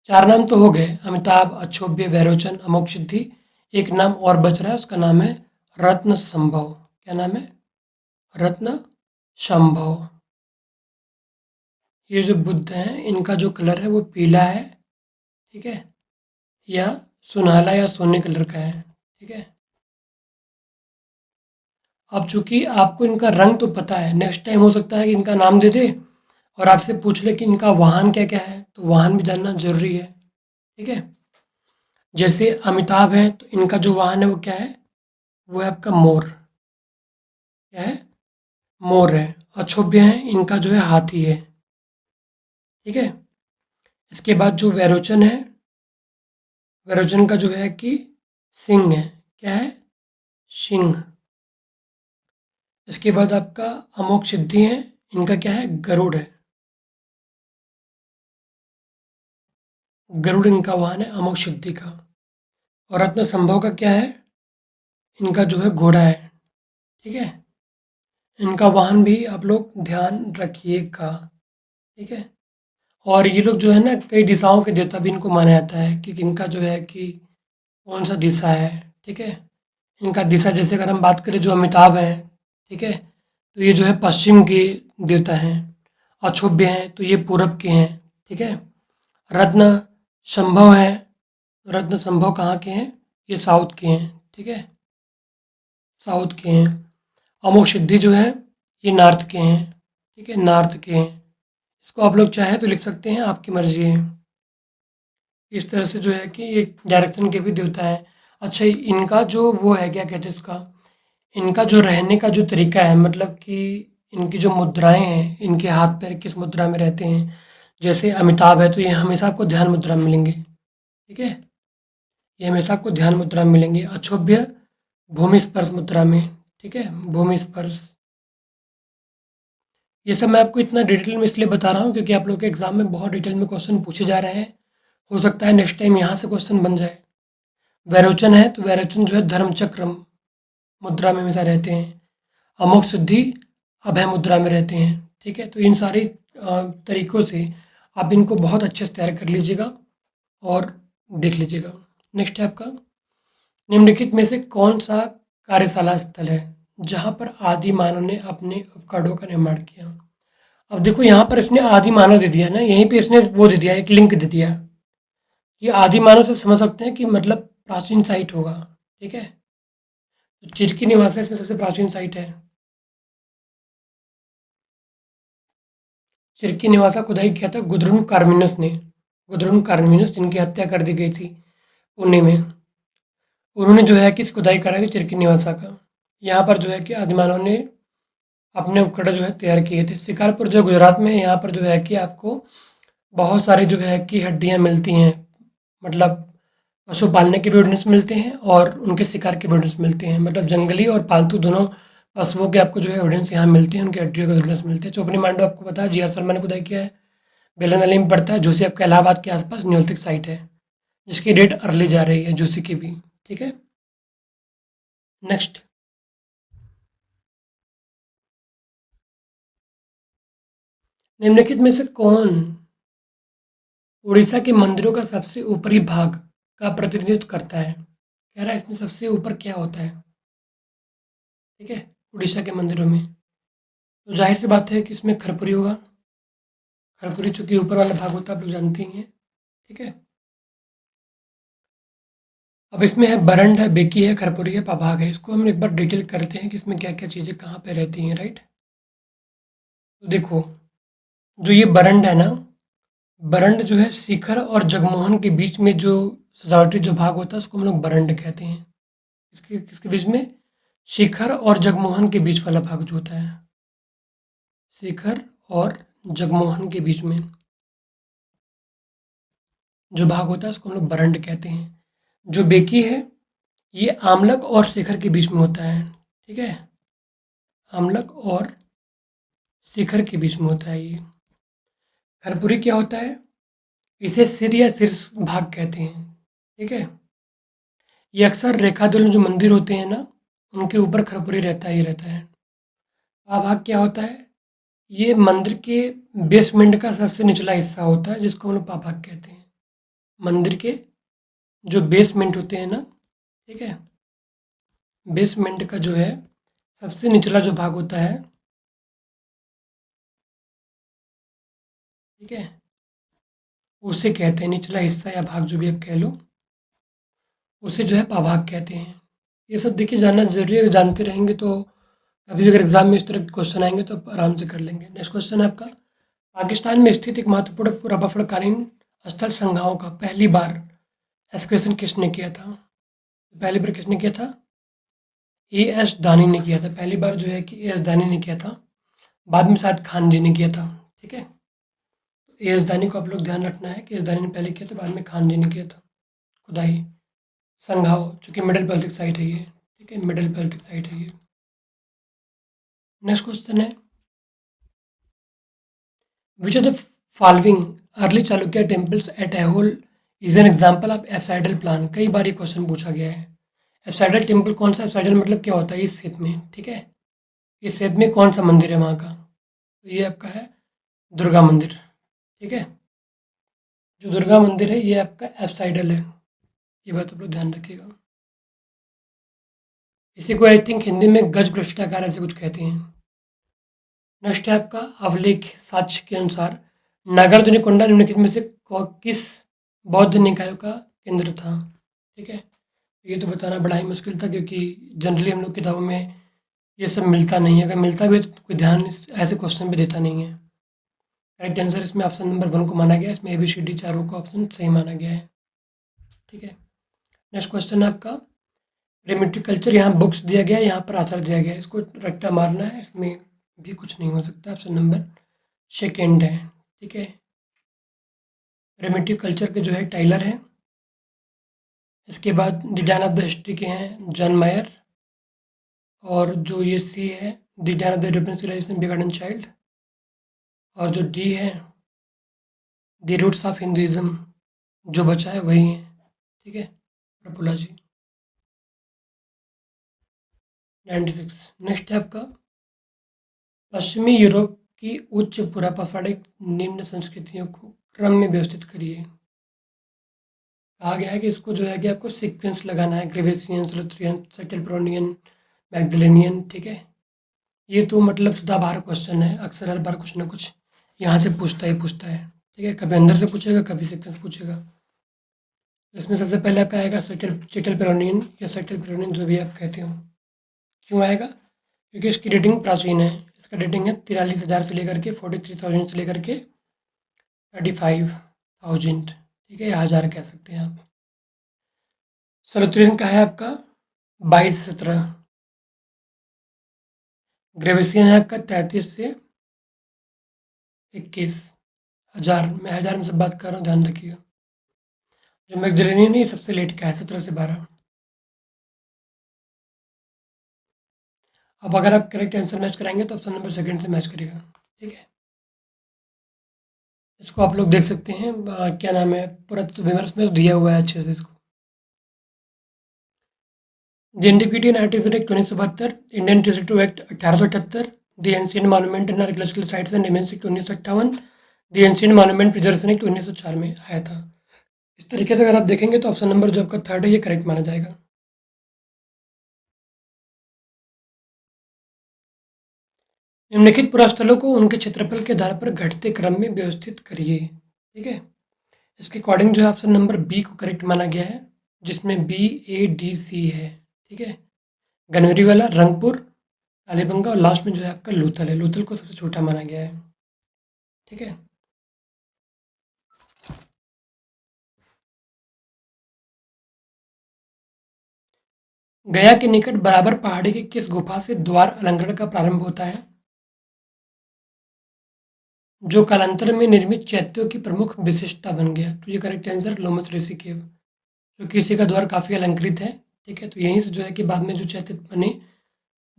Speaker 1: 4 नाम तो हो गए, अमिताभ, अक्षोभ्य, वैरोचन, अमोघ सिद्धि। एक नाम और बच रहा है, उसका नाम है रत्न संभव। क्या नाम है? रत्न संभव। ये जो बुद्ध हैं इनका जो कलर है वो पीला है, ठीक है, या सुनहला या सोने कलर का है, ठीक है। अब चूंकि आपको इनका रंग तो पता है, नेक्स्ट टाइम हो सकता है कि इनका नाम दे दे और आपसे पूछ ले कि इनका वाहन क्या क्या है, तो वाहन भी जानना जरूरी है, ठीक है। जैसे अमिताभ हैं तो इनका जो वाहन है वो क्या है? वो है आपका मोर। क्या है? मोर है। अक्षोभ्य हैं, इनका जो है हाथी है, ठीक है। इसके बाद जो वैरोचन है वैरोचन का जो है कि सिंह है, क्या है, सिंह। इसके बाद आपका अमोघ सिद्धि है, इनका क्या है, गरुड़ है। गरुड़ इनका वाहन है अमोघ सिद्धि का। और रत्न संभव का क्या है, इनका जो है घोड़ा है, ठीक है। इनका वाहन भी आप लोग ध्यान रखिएगा, ठीक है। और ये लोग जो है ना कई दिशाओं के देवता भी इनको माना जाता है कि इनका जो है कि कौन सा दिशा है, ठीक है। इनका दिशा जैसे अगर हम बात करें जो अमिताभ हैं, ठीक है, तो ये जो है पश्चिम के देवता हैं। अक्षोभ्य हैं तो ये पूरब के हैं, ठीक है। रत्न संभव है, रत्न संभव कहाँ के हैं, ये साउथ के हैं, ठीक है, साउथ के हैं। अमोघ सिद्धि जो है ये नॉर्थ के हैं, ठीक है, नॉर्थ के हैं। इसको आप लोग चाहें तो लिख सकते हैं, आपकी मर्जी है। इस तरह से जो है कि ये डायरेक्शन के भी देवता है। अच्छा, इनका जो वो है, क्या कहते हैं इसका, इनका जो रहने का जो तरीका है, मतलब कि इनकी जो मुद्राएं हैं, इनके हाथ पैर किस मुद्रा में रहते हैं। जैसे अमिताभ है तो ये हमेशा आपको ध्यान मुद्रा में मिलेंगे, ठीक है, ये हमेशा आपको ध्यान मुद्रा में मिलेंगे। अक्षोभ्य भूमि स्पर्श मुद्रा में, ठीक है, भूमि स्पर्श। ये सब मैं आपको इतना डिटेल में इसलिए बता रहा हूँ क्योंकि आप लोग के एग्जाम में बहुत डिटेल में क्वेश्चन पूछे जा रहे हैं। हो सकता है नेक्स्ट टाइम यहाँ से क्वेश्चन बन जाए। वैरोचन है तो वैरोचन जो है धर्मचक्र मुद्रा में हमेशा रहते हैं। अमोघ सिद्धि अभय मुद्रा में रहते हैं, ठीक है। तो इन सारी तरीकों से आप इनको बहुत अच्छे से तैयार कर लीजिएगा और देख लीजिएगा। नेक्स्ट है आपका, निम्नलिखित में से कौन सा कार्यशाला स्थल है जहाँ पर आदि मानव ने अपने उपकरणों का निर्माण किया। अब देखो यहाँ पर इसने आदि मानव दे दिया ना, यहीं पे इसने वो दे दिया, एक लिंक दे दिया। ये आदि मानव से समझ सकते हैं कि मतलब प्राचीन साइट होगा, ठीक है। तो चिरकी निवासा इसमें सबसे प्राचीन साइट है। चिरकी निवासा खुदाई किया था गुदरुन कार्मिनस ने। गुदरुन कार्मिनस जिनकी हत्या कर दी गई थी पुणे में, उन्होंने जो है कि इस खुदाई करा थी चिरकी निवासा का। यहाँ पर जो है कि आदिमानव ने अपने उपकरण जो है तैयार किए थे। शिकारपुर जो गुजरात में है, यहाँ पर जो है कि आपको बहुत सारी जो है कि हड्डियाँ मिलती हैं, मतलब पशु पालने के भी एविडेंस मिलते हैं और उनके शिकार के एविडेंस मिलते हैं, मतलब जंगली और पालतू दोनों पशुओं के आपको जो है एविडेंस यहाँ मिलते हैं, उनकी हड्डियों के एविडेंस मिलते हैं। चोपनी मांडो आपको पता है, जी आर शर्मा ने खुदाई किया है। बेलन वैली में पड़ता है। झूसी आपका इलाहाबाद के आसपास न्योलिथिक साइट है जिसकी डेट अर्ली जा रही है झूसी की भी, ठीक है। नेक्स्ट, निम्नलिखित में से कौन उड़ीसा के मंदिरों का सबसे ऊपरी भाग का प्रतिनिधित्व करता है। कह रहा है इसमें सबसे ऊपर क्या होता है, ठीक है, उड़ीसा के मंदिरों में। तो जाहिर सी बात है कि इसमें खरपुरी होगा। खरपुरी चूंकि ऊपर वाला भाग होता है, आप लोग जानते ही हैं, ठीक है। अब इसमें है बरंड है, बेकी है, खरपुरी है, पाभाग है। इसको हम एक बार डिटेल करते हैं कि इसमें क्या क्या चीज़ें कहाँ पे रहती हैं, राइट। तो देखो, जो ये बरंड है ना, बरंड जो है शिखर और जगमोहन के बीच में जो सजावटी जो भाग होता है उसको हम लोग बरंड कहते हैं। इसके किसके बीच में, शिखर और जगमोहन के बीच वाला भाग जो होता है, शिखर और जगमोहन के बीच में जो भाग होता है उसको हम लोग बरंड कहते हैं। जो बेकी है ये आमलक और शिखर के बीच में होता है, ठीक है, आमलक और शिखर के बीच में होता है ये। खरपुरी क्या होता है, इसे सिर या शीर्ष भाग कहते हैं, ठीक है। ये अक्सर रेखादुल्न जो मंदिर होते हैं ना, उनके ऊपर खरपुरी रहता ही रहता है। भाग क्या होता है, ये मंदिर के बेसमेंट का सबसे निचला हिस्सा होता है जिसको हम लोग पाभाग कहते हैं। मंदिर के जो बेसमेंट होते हैं ना, ठीक है, बेसमेंट का जो है सबसे निचला जो भाग होता है, ठीक है, उसे कहते हैं निचला हिस्सा या भाग जो भी आप कह लो, उसे जो है पाभाग कहते हैं। ये सब देखिए जानना जरूरी है, जानते रहेंगे तो कभी भी अगर एग्जाम में इस तरह के क्वेश्चन आएंगे तो आप आराम से कर लेंगे। नेक्स्ट क्वेश्चन है आपका, पाकिस्तान में स्थित एक महत्वपूर्ण पुरापक्षकालीन स्थल संग्रहों का पहली बार एक्सकवेशन किसने किया था। पहली बार किसने किया था, ए एस दानी ने किया था। पहली बार जो है कि ए एस दानी ने किया था, बाद में शायद खान जी ने किया था, ठीक है। ए एस दानी को आप लोग ध्यान रखना है कि एस दानी ने पहले किया था, बाद में खान जी ने किया था। खुदाई, संघाव, चूंकि मिडिल पैल्थिक साइट है ये, ठीक है, मिडिल पैल्थिक साइट है ये। नेक्स्ट क्वेश्चन है, which of the following early Chalukya temples at Aihole is an example of apsidal plan. कई बार ये क्वेश्चन पूछा गया है। एप्साइडल टेम्पल कौन सा, एप्साइडल मतलब क्या होता है, इस शेप में, ठीक है, इस शेप में कौन सा मंदिर है वहाँ का, तो ये आपका है दुर्गा मंदिर, ठीक है, जो दुर्गा मंदिर है ये आपका एप्साइडल है, ये बात आप लोग ध्यान रखिएगा। इसी को आई थिंक हिंदी में गज भ्रष्टाकार ऐसे कुछ कहते हैं। नेक्स्ट है आपका अवलेख साक्ष्य के अनुसार नागार्जुनिकोंडा निम्नलिखित में से किस बौद्ध निकायों का केंद्र था, ठीक है, ये तो बताना बड़ा ही मुश्किल था क्योंकि जनरली हम लोग किताबों में ये सब मिलता नहीं है, अगर मिलता भी है तो कोई ध्यान ऐसे क्वेश्चन पे देता नहीं है। करेक्ट आंसर इसमें ऑप्शन नंबर 1 को माना गया है, इसमें ABCD चारों का ऑप्शन सही माना गया है, ठीक है। नेक्स्ट क्वेश्चन है आपका प्रिमिटिव कल्चर, यहाँ बुक्स दिया गया है, यहाँ पर आथर दिया गया है, इसको रट्टा मारना है, इसमें भी कुछ नहीं हो सकता, ऑप्शन नंबर 2 है, ठीक है। प्रिमिटिव कल्चर के जो है टाइलर हैं, इसके बाद the dawn of the history के हैं जॉन मायर, और जो ये C है the dawn of the European civilization by Gordon Childe, और जो D है द रूट्स ऑफ हिंदुइज्म, जो बचा है वही है, ठीक है, प्रफुल्ला जी। 96। नेक्स्ट है आपका पश्चिमी यूरोप की उच्च पुरापौराणिक निम्न संस्कृतियों को क्रम में व्यवस्थित करिए। कहा गया है कि इसको जो है कि आपको सीक्वेंस लगाना है, ग्रेवेशियन, लुथरियन, सेटलप्रोनियन, मैग्दलेनियन, ठीक है। ये तो मतलब सदाबहार क्वेश्चन है, अक्सर हर बार कुछ ना कुछ यहाँ से पूछता ही पूछता है, ठीक है, कभी अंदर से पूछेगा, कभी सीक्वेंस पूछेगा। इसमें सबसे पहले आपका आएगा सेटलपेरोनियन या सेटलपेरोनियन, जो भी आप कहते हो। क्यों आएगा, क्योंकि इसकी डेटिंग प्राचीन है, इसका डेटिंग है 43,000 से लेकर के 43,000 से लेकर के 35,000, ठीक है, या 1000 कह सकते हैं आप। सलुत्रियन का है आपका 22 से 17, ग्रेवेशियन है आपका 33 से 21, 1000, मैं 1000 में से बात कर रहा हूँ, ध्यान रखिएगा। जो मैग्दलेनियन है ये सबसे लेट का है, 17 से 12। अब अगर आप करेक्ट आंसर मैच कराएंगे तो ऑप्शन नंबर 2 से मैच करेगा, ठीक है। इसको आप लोग देख सकते हैं, क्या नाम है, पुरातत्व विमर्श में दिया हुआ है अच्छे से इसको। The antiquity and artificial act 1972, Indian territory act 1878, the ancient monument and archaeological sites and remains act 1958, the ancient monument preservation act 1904 में आया था। इस तरीके से अगर आप देखेंगे तो ऑप्शन नंबर जो आपका 3 है ये करेक्ट माना जाएगा। निम्नलिखित पुरास्थलों को उनके क्षेत्रफल के आधार पर घटते क्रम में व्यवस्थित करिए, ठीक है। इसके अकॉर्डिंग जो है ऑप्शन नंबर B को करेक्ट माना गया है, जिसमें BADC है, ठीक है। गनवरी वाला, रंगपुर, कालीबंगा, और लास्ट में जो है आपका लूथल है, लूथल को सबसे छोटा माना गया है, ठीक है। गया के निकट बराबर पहाड़ी की किस गुफा से द्वार अलंकरण का प्रारंभ होता है, जो कालांतर में निर्मित चैत्यों की प्रमुख विशेषता बन गया, तो ये करेक्ट आंसर लोमस ऋषि केव, जो कि इसी का द्वार काफ़ी अलंकृत है, ठीक है। तो यहीं से जो है कि बाद में जो चैत्य बने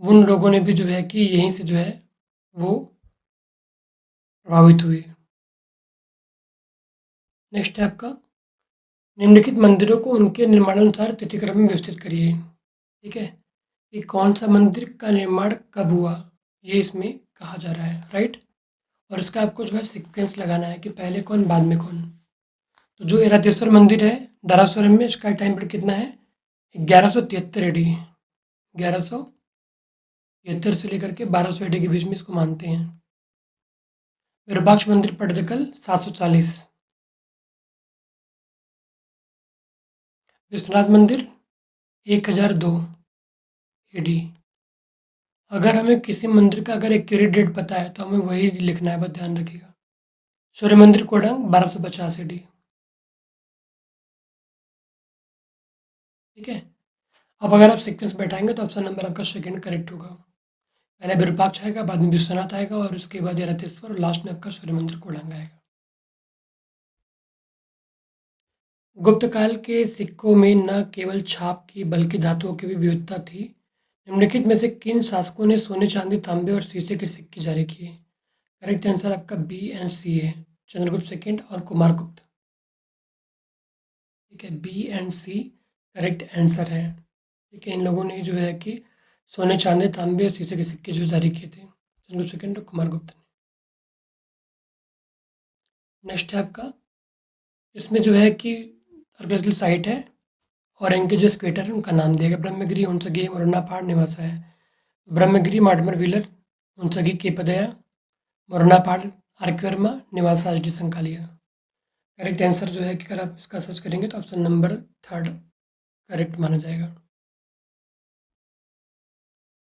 Speaker 1: उन लोगों ने भी जो है कि यहीं से जो है वो प्रभावित हुए। नेक्स्ट है आपका निम्नलिखित मंदिरों को उनके निर्माणानुसार तिथिक्रम में व्यवस्थित करिए, ठीक है। कि कौन सा मंदिर का निर्माण कब हुआ, ये इसमें कहा जा रहा है, राइट। और इसका आपको जो है सीक्वेंस लगाना है कि पहले कौन बाद में कौन। तो जो एरातेश्वर मंदिर है दारासुरम में, इसका टाइम पीरियड कितना है, 1173 AD, 1173 से लेकर के 1200 AD के बीच में इसको मानते हैं। विरूपाक्ष मंदिर पट्टदकल 740, विश्वनाथ मंदिर 1002 AD। अगर हमें किसी मंदिर का अगर एक्यूरेट डेट पता है तो हमें वही लिखना है, बस ध्यान रखिएगा। सूर्य मंदिर कोडंग 1250 AD, ठीक है। अब अगर आप सीक्वेंस बैठाएंगे तो ऑप्शन नंबर आपका 2 करेक्ट होगा। पहले विरूपाक्ष आएगा, बाद में विश्वनाथ आएगा, और उसके बाद एरातेश्वर, और लास्ट में आपका सूर्य मंदिर कोडंग आएगा। गुप्त काल के सिक्कों में न केवल छाप की बल्कि धातुओं की भी विविधता थी। निम्नलिखित में से किन शासकों ने सोने, चांदी, तांबे और शीशे के सिक्के जारी किए? करेक्ट आंसर आपका बी एंड सी है, चंद्रगुप्त सेकंड और कुमारगुप्त। ठीक है, B and C correct answer है। ठीक है, इन लोगों ने जो है कि सोने, चांदी, तांबे और शीशे के सिक्के जो जारी किए थे, चंद्रगुप्त सेकंड और कुमारगुप्त ने। नेक्स्ट है आपका, इसमें जो है कि आर्कियोलॉजिकल साइट है और इनके जो स्क्वेटर है उनका नाम दिया गया। ब्रह्मगिरी, हुंसगी, मुरन्ना पहाड़, निवासा है। ब्रह्मगिरी मार्टमर व्हीलर, हुंसगी केपदया, मुरन्ना पहाड़ आर्कवर्मा, निवासा H D Sankalia. Correct answer जो है कि अगर आप इसका सर्च करेंगे तो ऑप्शन नंबर थर्ड करेक्ट माना जाएगा।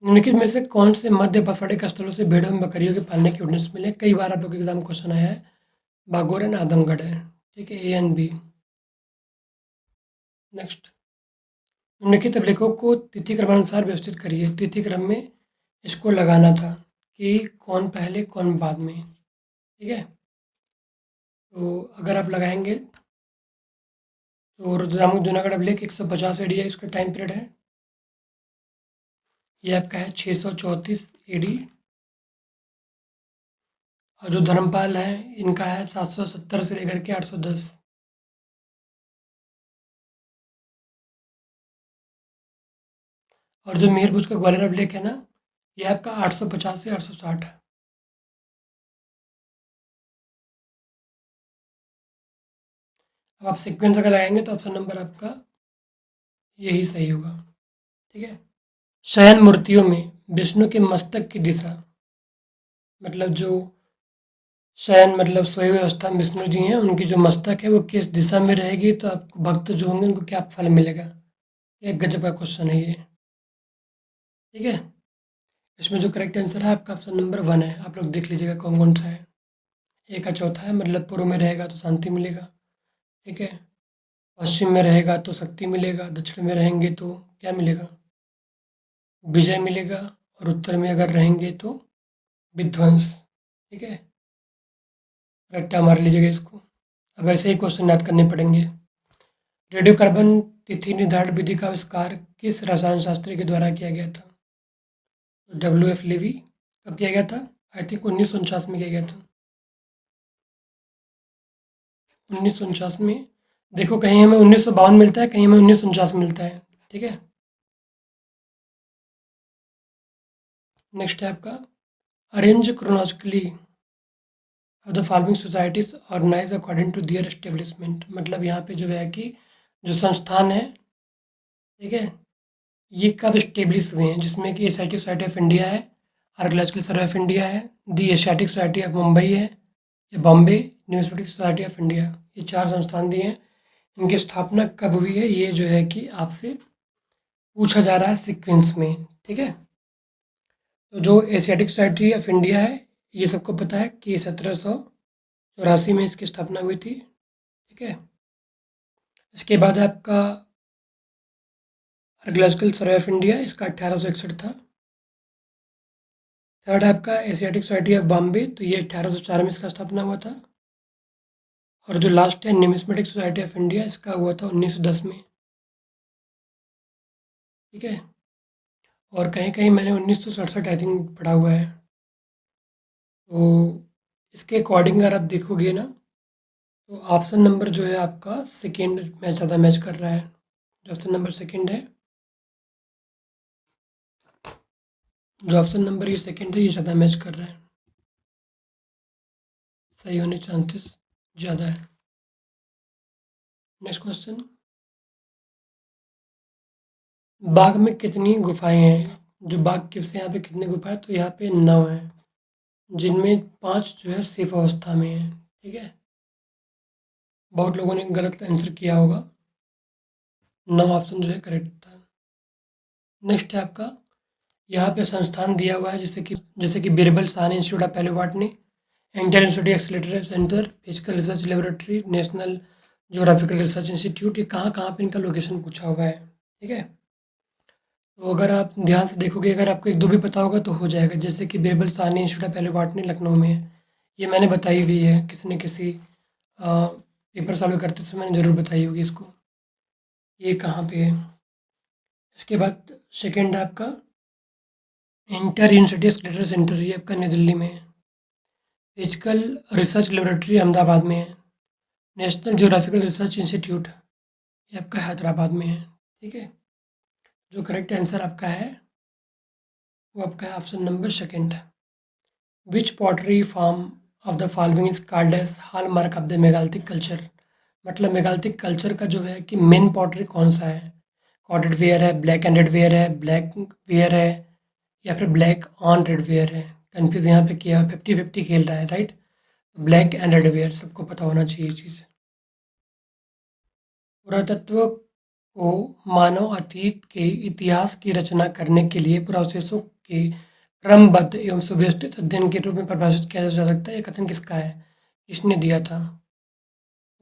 Speaker 1: निम्नलिखित में से कौन से मध्य पसड़े स्थलों से भेड़ों में बकरियों के पालने की ऑर्डिनेंस मिले? कई बार आप लोग के एग्जाम क्वेश्चन आया है। बागोर एंड आदमगढ़ है। ठीक है, ए एंड बी। नेक्स्ट, निम्नलिखित अभिलेखों को तिथि क्रमानुसार व्यवस्थित करिए। तिथि क्रम में इसको लगाना था कि कौन पहले कौन बाद में। ठीक है, तो अगर आप लगाएंगे तो रुद्रदामन जूनागढ़ अभिलेख 150 एडी है, इसका टाइम पीरियड है। ये आपका है 634 एडी। और जो धर्मपाल है इनका है 770 से लेकर के 810। और जो मेहरभूज का ग्वालियर अभिलेख है ना, ये आपका 850 से 860 है। अब आप सीक्वेंस अगर लगाएंगे तो ऑप्शन नंबर आपका यही सही होगा। ठीक है, शयन मूर्तियों में विष्णु के मस्तक की दिशा, मतलब जो शयन मतलब सोई हुई अवस्था में विष्णु जी हैं, उनकी जो मस्तक है वो किस दिशा में रहेगी तो आपको भक्त जो होंगे उनको क्या फल मिलेगा? एक गजब का क्वेश्चन है ये। ठीक है, इसमें जो करेक्ट आंसर है आपका ऑप्शन नंबर वन है। आप लोग देख लीजिएगा कौन कौन सा है। ए का चौथा है, मतलब पूर्व में रहेगा तो शांति मिलेगा। ठीक है, पश्चिम में रहेगा तो शक्ति मिलेगा, दक्षिण में रहेंगे तो क्या मिलेगा? विजय मिलेगा। और उत्तर में अगर रहेंगे तो विध्वंस। ठीक है, रट्टा मार लीजिएगा इसको। अब ऐसे ही क्वेश्चन याद करने पड़ेंगे। रेडियोकार्बन तिथि निर्धारण विधि का आविष्कार किस रसायन शास्त्री के द्वारा किया गया था? W F Libby. कब किया गया था? आई थिंक 1949 में किया गया था। 1949 में। देखो, कहीं हमें 1952 मिलता है, कहीं हमें 1949 मिलता है। ठीक है, नेक्स्ट है आपका, arrange chronologically of the following societies organise according to their establishment. मतलब यहाँ पे जो है कि जो संस्थान है, ठीक है, ये कब इस्टेब्लिश हुए हैं? जिसमें कि एशियाटिक सोसाइटी ऑफ इंडिया है, आर्कियोलॉजिकल सर्वे ऑफ इंडिया है, दी एशियाटिक सोसाइटी ऑफ मुंबई है, या Bombay numismatic society of India. ये चार संस्थान दिए हैं। इनकी स्थापना कब हुई है ये जो है कि आपसे पूछा जा रहा है सीक्वेंस में। ठीक है, तो जो एशियाटिक सोसाइटी ऑफ इंडिया है ये सबको पता है कि 1784 में इसकी स्थापना हुई थी। ठीक है, इसके बाद आपका आर्कियोलॉजिकल सर्वे ऑफ इंडिया, इसका 1861 था। थर्ड आपका एशियाटिक सोसाइटी ऑफ बॉम्बे, तो ये 1804 में इसका स्थापना हुआ था। और जो लास्ट है न्यूमिस्मेटिक सोसाइटी ऑफ इंडिया, इसका हुआ था 1910 में। ठीक है, और कहीं कहीं मैंने 1967 आई थिंक पढ़ा हुआ है। तो इसके अकॉर्डिंग अगर आप देखोगे ना तो ऑप्शन नंबर जो है आपका सेकेंड मैच ज़्यादा मैच कर रहा है। जो ऑप्शन नंबर सेकेंड है, जो ऑप्शन नंबर ये सेकेंड है, ये ज़्यादा मैच कर रहा है। सही होने चांसेस ज़्यादा है। नेक्स्ट क्वेश्चन, बाघ में कितनी गुफाएं हैं? जो बाघ केव्स हैं यहाँ पे कितनी गुफाएं? तो यहाँ पे 9 हैं, जिनमें 5 जो है सेफ अवस्था में है। ठीक है, बहुत लोगों ने गलत आंसर किया होगा। 9 ऑप्शन जो है करेक्ट था। नेक्स्ट है आपका, यहाँ पे संस्थान दिया हुआ है जैसे कि Birbal Sahni institute of palaeobotany, Indian institute accelerator centre, physical research laboratory, national geographical research institute. ये कहाँ कहाँ पे इनका लोकेशन पूछा हुआ है। ठीक है, तो अगर आप ध्यान से देखोगे, अगर आपको एक दो भी पता होगा तो हो जाएगा। जैसे कि Birbal Sahni institute of palaeobotany Lucknow में है, ये मैंने बताई हुई है किसी न किसी पेपर सॉल्व करते समय मैंने ज़रूर बताई होगी इसको। ये कहाँ पे है? इसके बाद सेकेंड है आपका इंटर यूनिवर्सिटी स्केलेटल सेंटर, ये आपका नई दिल्ली में है। फिजिकल रिसर्च लेबोरेटरी अहमदाबाद में है। नेशनल ज्योग्राफिकल रिसर्च इंस्टीट्यूट ये आपका हैदराबाद में है। ठीक है, जो करेक्ट आंसर आपका है वो आपका है option number second. Which pottery form of the following is called as hallmark of the megalithic culture. मतलब मेगालिथिक कल्चर का जो है कि मेन पॉटरी कौन सा है? कॉटेड वेयर है, ब्लैक एंड रेड वेयर है, ब्लैक वेयर है, या फिर ब्लैक ऑन रेड वेयर है। कंफ्यूज यहाँ पे किया, 50-50 खेल रहा है, right. Black and red ware सबको पता होना चाहिए चीज़। पुरातत्व को मानव अतीत के इतिहास की रचना करने के लिए प्रोसेसों के क्रमबद्ध एवं सुव्यवस्थित अध्ययन के रूप में परिभाषित किया जा सकता है। ये कथन किसका है? किसने दिया था?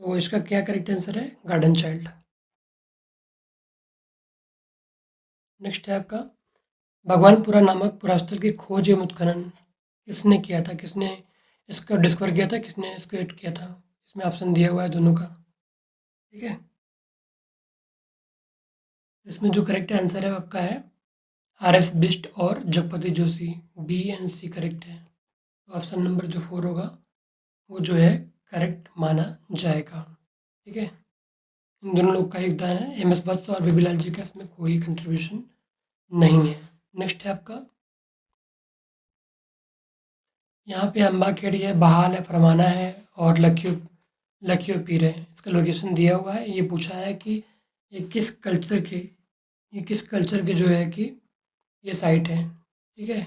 Speaker 1: तो इसका क्या करेक्ट आंसर है? Garden child. नेक्स्ट है आपका भगवानपुरा नामक पुरास्थल की खोज एवं उत्खनन किसने किया था? किसने इसको डिस्कवर किया था? किसने इसको एड किया था? इसमें ऑप्शन दिया हुआ है दोनों का। ठीक है, इसमें जो करेक्ट आंसर है वो आपका है RS बिष्ट और Jagpati Joshi. B and C correct है। ऑप्शन नंबर जो 4 होगा वो जो है करेक्ट माना जाएगा। ठीक है, इन दोनों लोग का योगदान है। MS वत्स और बेबीलाल जी का इसमें कोई कंट्रीब्यूशन नहीं है। नेक्स्ट है आपका यहाँ पे अम्बाखेड़ी है, बहाल है, फरमाना है और लखियो पीर है। इसका लोकेशन दिया हुआ है। ये पूछा है कि ये किस कल्चर के ये किस कल्चर के जो है कि ये साइट है। ठीक है,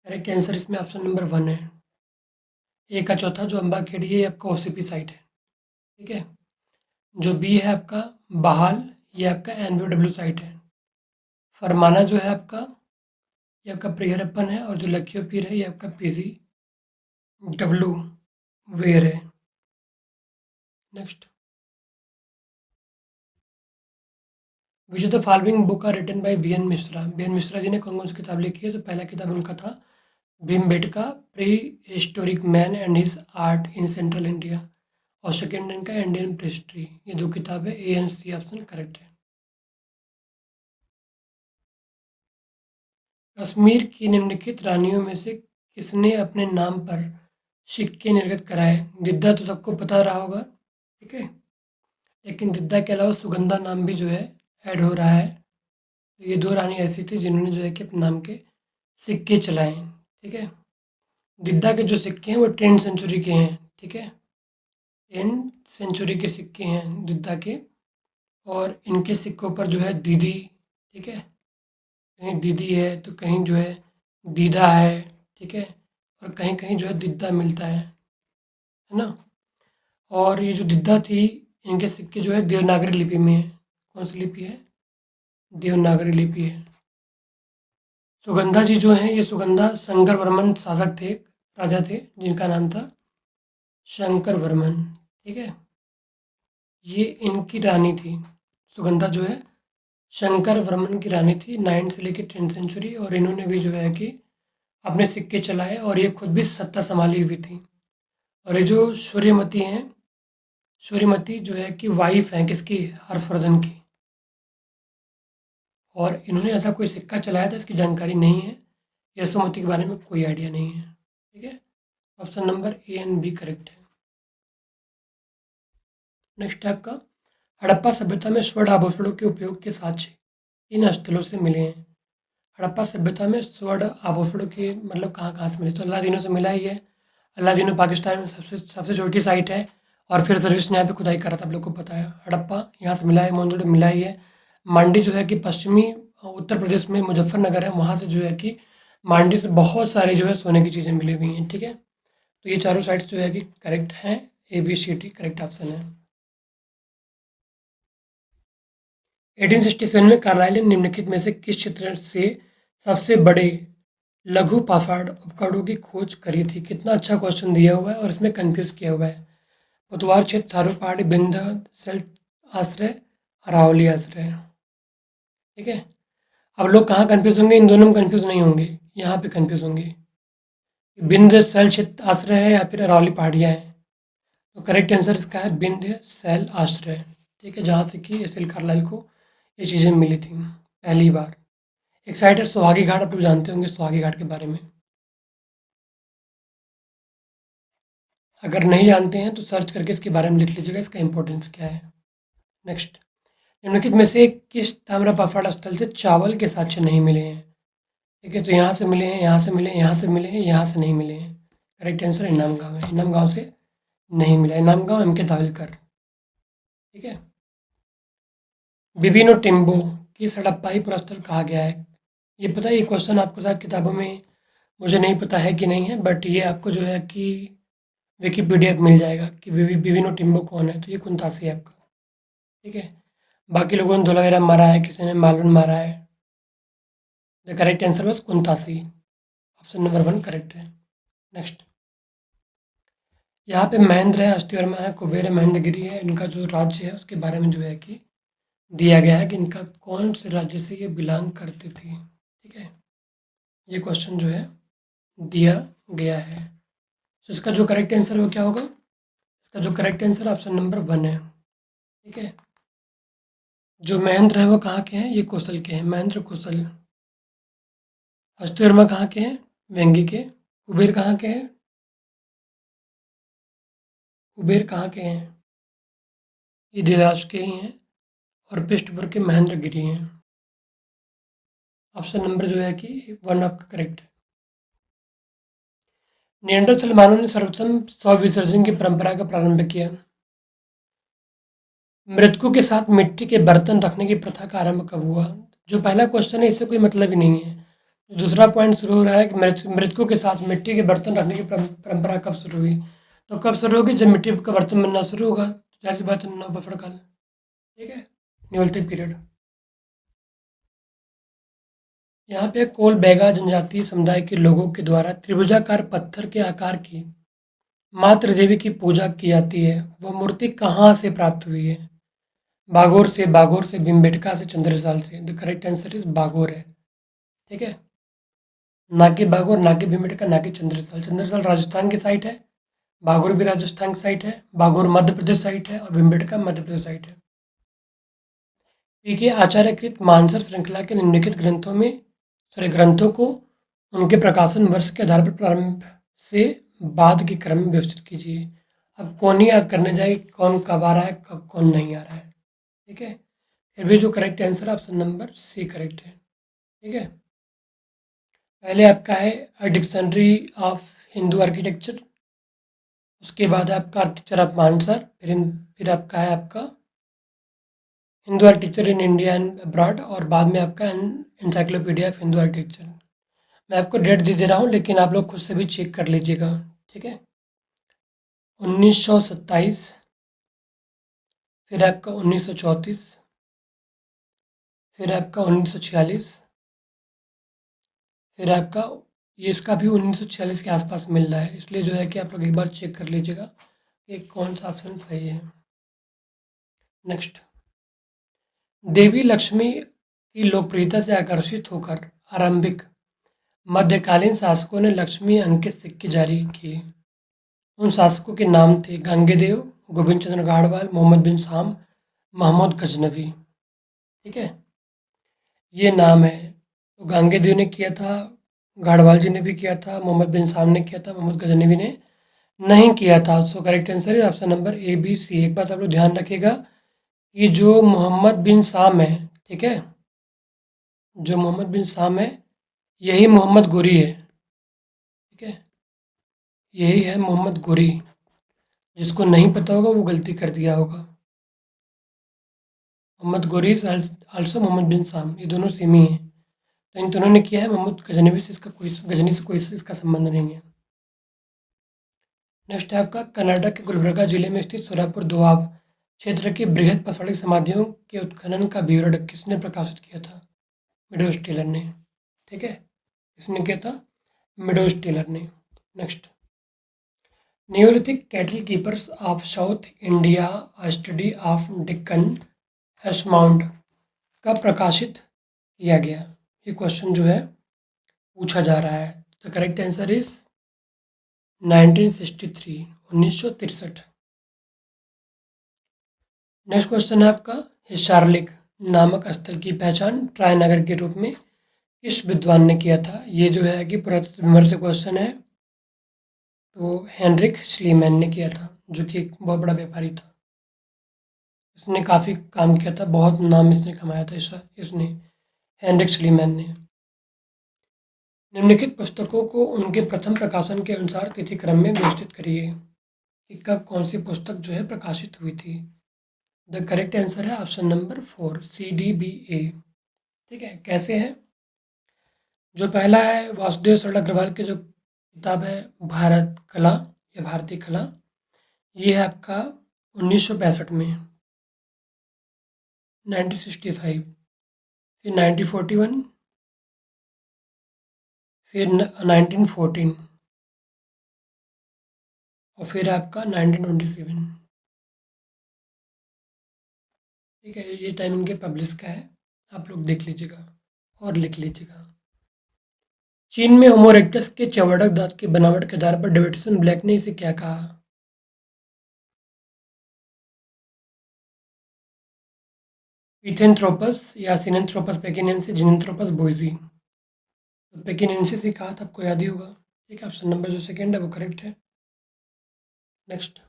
Speaker 1: करेक्ट आंसर इसमें ऑप्शन नंबर 1 है। ए का चौथा जो अम्बाखेड़ी है ये आपका OCP साइट है। ठीक है, जो बी है आपका बहाल ये आपका NBW साइट है। फरमाना जो है आपका ये आपका प्रियरपन है और जो लखियो पीर है ये आपका PGW वेयर है। Next, which the following book are written by BN Mishra. BN Mishra ji ने कौन कौन सी किताब लिखी है? तो पहला किताब उनका था Bhimbetka pre historic man and his art in central India और सेकेंड इनका इंडियन हिस्ट्री। ये दो किताब है। A and C option correct है। कश्मीर की निम्नलिखित रानियों में से किसने अपने नाम पर सिक्के निर्गत कराए? दिद्दा तो सबको पता रहा होगा। ठीक है, लेकिन दिद्दा के अलावा सुगंधा नाम भी जो है ऐड हो रहा है। तो ये दो रानी ऐसी थी जिन्होंने जो है कि अपने नाम के सिक्के चलाए। ठीक है, दिद्दा के जो सिक्के हैं वो 10th सेंचुरी के हैं। ठीक है, 10th सेंचुरी के सिक्के हैं दिद्दा के। और इनके सिक्कों पर जो है दीदी, ठीक है, कहीं दीदी है तो कहीं जो है दीदा है। ठीक है, और कहीं कहीं जो है दिद्दा मिलता है ना। और ये जो दिद्दा थी इनके सिक्के जो है देवनागरी लिपि में है। कौन सी लिपि है? देवनागरी लिपि है। सुगंधा जी जो हैं ये सुगंधा शंकर वर्मन शासक थे, राजा थे जिनका नाम था शंकर वर्मन। ठीक है, ये इनकी रानी थी। सुगंधा जो है शंकर वर्मन की रानी थी 9th से लेकर 10th सेंचुरी। और इन्होंने भी जो है कि अपने सिक्के चलाए और ये खुद भी सत्ता संभाली हुई थी। और ये जो सूर्यमती हैं, सूर्यमती जो है कि वाइफ हैं किसकी? हर्षवर्धन की। और इन्होंने ऐसा कोई सिक्का चलाया था इसकी जानकारी नहीं है। यशोमती के बारे में कोई आइडिया नहीं है। ठीक है, option number A and B correct है। नेक्स्ट है आपका हड़प्पा सभ्यता में स्वर्ण आभूषणों के उपयोग के साक्ष्य किन स्थलों से मिले हैं? हड़प्पा सभ्यता में स्वर्ण आभूषणों के मतलब कहाँ कहाँ से मिले? तो अलादीनों से मिला ही है। अलादीनो पाकिस्तान में सबसे सबसे छोटी साइट है। और फिर सर्विस ने यहाँ पे खुदाई करा था, आप लोग को पता है। हड़प्पा यहाँ से मिला है, मोहनजोदड़ो मिला ही है। मांडी जो है कि पश्चिमी उत्तर प्रदेश में मुजफ्फरनगर है, वहाँ से जो है कि मांडी से बहुत सारी जो है सोने की चीज़ें मिली हुई हैं। ठीक है, तो ये चारों साइट्स जो है कि करेक्ट हैं। ABCD करेक्ट ऑप्शन है। 1867 में कार्लाइल ने निम्नलिखित में से किस क्षेत्र से सबसे बड़े लघु पाषाण उपकरणों की खोज करी थी? कितना अच्छा क्वेश्चन दिया हुआ है और इसमें कंफ्यूज किया हुआ है। पुतवार क्षेत्र, थारू पहाड़ी, विंध्याचल आश्रय, अरावली आश्रय। ठीक है, अब लोग कहाँ कंफ्यूज होंगे? इन दोनों में कंफ्यूज नहीं होंगे, यहाँ पे कंफ्यूज होंगे। विंध्याचल क्षेत्र आश्रय है या फिर अरावली पहाड़ियाँ हैं। तो करेक्ट आंसर इसका है विंध्य शैल आश्रय। ठीक है, जहाँ से कि एस.एल. कार्लाइल को ये चीज़ें मिली थी पहली बार। एक साइड है सुहागी घाट, आप लोग जानते होंगे सुहागी घाट के बारे में। अगर नहीं जानते हैं तो सर्च करके इसके बारे में लिख लीजिएगा, इसका इंपॉर्टेंस क्या है। नेक्स्ट, निम्नलिखित में से किस ताम्र पफड़ स्थल से चावल के साक्ष्य नहीं मिले हैं? ठीक है, तो यहाँ से मिले हैं, यहाँ से मिले हैं, यहाँ से मिले हैं, यहाँ से नहीं मिले हैं। करेक्ट आंसर इनाम गांव है, इनाम गांव से नहीं मिला। इनाम गांव एम के धाविलकर। ठीक है, बिबिनो टिम्बो किस हड़प्पाई पुरस्कार कहा गया है? ये पता है, ये क्वेश्चन आपको शायद किताबों में, मुझे नहीं पता है कि नहीं है, बट ये आपको जो है कि विकिपीडिया पे मिल जाएगा कि बिबिनो टिम्बो कौन है। तो ये कुंतासी है आपका। ठीक है, बाकी लोगों ने धोलावीरा मारा है, किसी ने मालवन मारा है। द करेक्ट आंसर बस कुंतासी। ऑप्शन नंबर 1 करेक्ट है। नेक्स्ट, यहाँ पे महेंद्र है, हस्तिवर्मा है, कुबेर है, महेंद्रगिरी है। इनका जो राज्य है उसके बारे में जो है कि दिया गया है कि इनका कौन से राज्य से ये बिलोंग करते थे। ठीक है, ये क्वेश्चन जो है दिया गया है। तो इसका जो करेक्ट आंसर है वो क्या होगा? इसका जो करेक्ट आंसर ऑप्शन नंबर 1 है। ठीक है, जो महेंद्र है वो कहाँ के हैं? ये कौशल के हैं, महेंद्र कौशल। हस्तिवर्मा कहाँ के हैं? वेंगी के। कुबेर कहाँ के हैं? कुबेर कहाँ के हैं? ये धृतराष्ट्र के ही हैं। और पृष्ठपुर के महेंद्रगिरी हैं। ऑप्शन नंबर जो है कि 1 आपका करेक्ट है। नियंडरथल मानव ने सर्वप्रथम शव विसर्जन की परंपरा का प्रारंभ किया। मृतकों के साथ मिट्टी के बर्तन रखने की प्रथा का आरंभ कब हुआ? जो पहला क्वेश्चन है इससे कोई मतलब ही नहीं है। दूसरा पॉइंट शुरू हो रहा है कि मृतकों के साथ मिट्टी के बर्तन रखने की परंपरा कब शुरू हुई? तो कब शुरू होगी? जब मिट्टी का बर्तन बनना शुरू होगा, जाहिर सी बात है, नवबफड़ काल। ठीक है, न्यूलिथिक पीरियड। यहाँ पे कोल बैगा जनजातीय समुदाय के लोगों के द्वारा त्रिभुजाकार पत्थर के आकार की मातृ देवी की पूजा की जाती है। वह मूर्ति कहाँ से प्राप्त हुई है? बागोर से, भीमबेटका से, चंद्रसाल से। The correct answer is Bagor है। ठीक है, ना कि बागोर, ना कि भीमबेटका, ना कि चंद्रसाल। चंद्रसाल राजस्थान की साइट है, बागोर भी राजस्थान की साइट है, बागोर मध्य प्रदेश साइट है और भीमबेटका मध्य प्रदेश साइट है। पी के आचार्यकृत मानसर श्रृंखला के निम्नलिखित ग्रंथों को उनके प्रकाशन वर्ष के आधार पर प्रारंभ से बाद के क्रम में व्यवस्थित कीजिए। अब कौन ही याद करने जाए कौन कब आ रहा है, कब कौन नहीं आ रहा है। ठीक है, फिर भी जो करेक्ट आंसर है ऑप्शन नंबर सी करेक्ट है। ठीक है, पहले आपका है a dictionary of Hindu architecture, उसके बाद है आपका आर्किटेक्चर ऑफ मानसर, फिर आपका है आपका Hindu architecture in India and abroad, और बाद में आपका एनसाइक्लोपीडिया ऑफ हिंदू आर्किटेक्चर। मैं आपको डेट दे रहा हूँ, लेकिन आप लोग खुद से भी चेक कर लीजिएगा। ठीक है, 1927, फिर आपका 1934, फिर आपका 1946, फिर आपका ये इसका भी 1946 के आसपास मिल रहा है, इसलिए जो है कि आप लोग एक बार चेक कर लीजिएगा कि कौन सा ऑप्शन सही है। नेक्स्ट, देवी लक्ष्मी की लोकप्रियता से आकर्षित होकर आरंभिक मध्यकालीन शासकों ने लक्ष्मी अंक के सिक्के जारी किए। उन शासकों के नाम थे गांगेदेव, गोविंद चंद्र गाड़वाल, मोहम्मद बिन शाम, महमूद गजनवी। ठीक है, ये नाम है। तो गांगेदेव ने किया था, गाड़वाल जी ने भी किया था, मोहम्मद बिन शाम ने किया था, महमूद गजनवी ने नहीं किया था। सो करेक्ट आंसर है option number A B C. एक बात आप लोग ध्यान रखिएगा कि जो मोहम्मद बिन शाम है, ठीक है, जो मोहम्मद बिन शाम है यही मोहम्मद गोरी है। ठीक है, यही है मोहम्मद गोरी। जिसको नहीं पता होगा वो गलती कर दिया होगा। मोहम्मद गोरी आल्सो मोहम्मद बिन शाम, ये दोनों सेम ही हैं। तो इन दोनों ने किया है, मोहम्मद गजनवी से इसका कोई, गजनी से कोई इसका संबंध नहीं है। नेक्स्ट है आपका कर्नाटक के गुलबर्गा जिले में स्थित सोलापुर दोआब क्षेत्र की बृहद पौराणिक समाधियों के उत्खनन का विवरण किसने प्रकाशित किया था? मिडोस टेलर ने। ठीक है, किसने किया था? मिडोस टेलर ने। Next, neolithic cattle keepers of south India a study of Deccan ash mound कब प्रकाशित किया गया? ये क्वेश्चन जो है पूछा जा रहा है। The correct answer is 1963, 1963। Next question है आपका, हिस्सारलिक नामक स्थल की पहचान ट्राय नगर के रूप में किस विद्वान ने किया था? ये जो है कि पुरातत्व विमर्श से क्वेश्चन है, तो हेनरिक स्लीमैन ने किया था, जो कि एक बहुत बड़ा व्यापारी था। इसने काफ़ी काम किया था, बहुत नाम इसने कमाया था इसने हेनरिक स्लीमैन ने। निम्नलिखित पुस्तकों को उनके प्रथम प्रकाशन के अनुसार तिथि क्रम में व्यवस्थित करिए कि कब कौन सी पुस्तक जो है प्रकाशित हुई थी। द करेक्ट आंसर है ऑप्शन नंबर 4, CDBA। ठीक है, कैसे है? जो पहला है वासुदेव सरला अग्रवाल की जो किताब है भारत कला या भारतीय कला, ये है आपका 1965 में, 1965, फिर 1941, फिर 1914 और फिर आपका 1927। ठीक है, ये टाइम इनके पब्लिश का है, आप लोग देख लीजिएगा और लिख लीजिएगा। चीन में होमो इरेक्टस के चौड़क दांत की बनावट के आधार पर डेविडसन ब्लैक ने इसे क्या कहा? पिथेंथ्रोपस या सिनेंथ्रोपस पेकिनेंसिस, जिनेंथ्रोपस बोइजी। तो पेकिनेंसिस ही कहा था, आपको याद ही होगा। ठीक है, ऑप्शन नंबर जो सेकेंड है वो करेक्ट है। नेक्स्ट,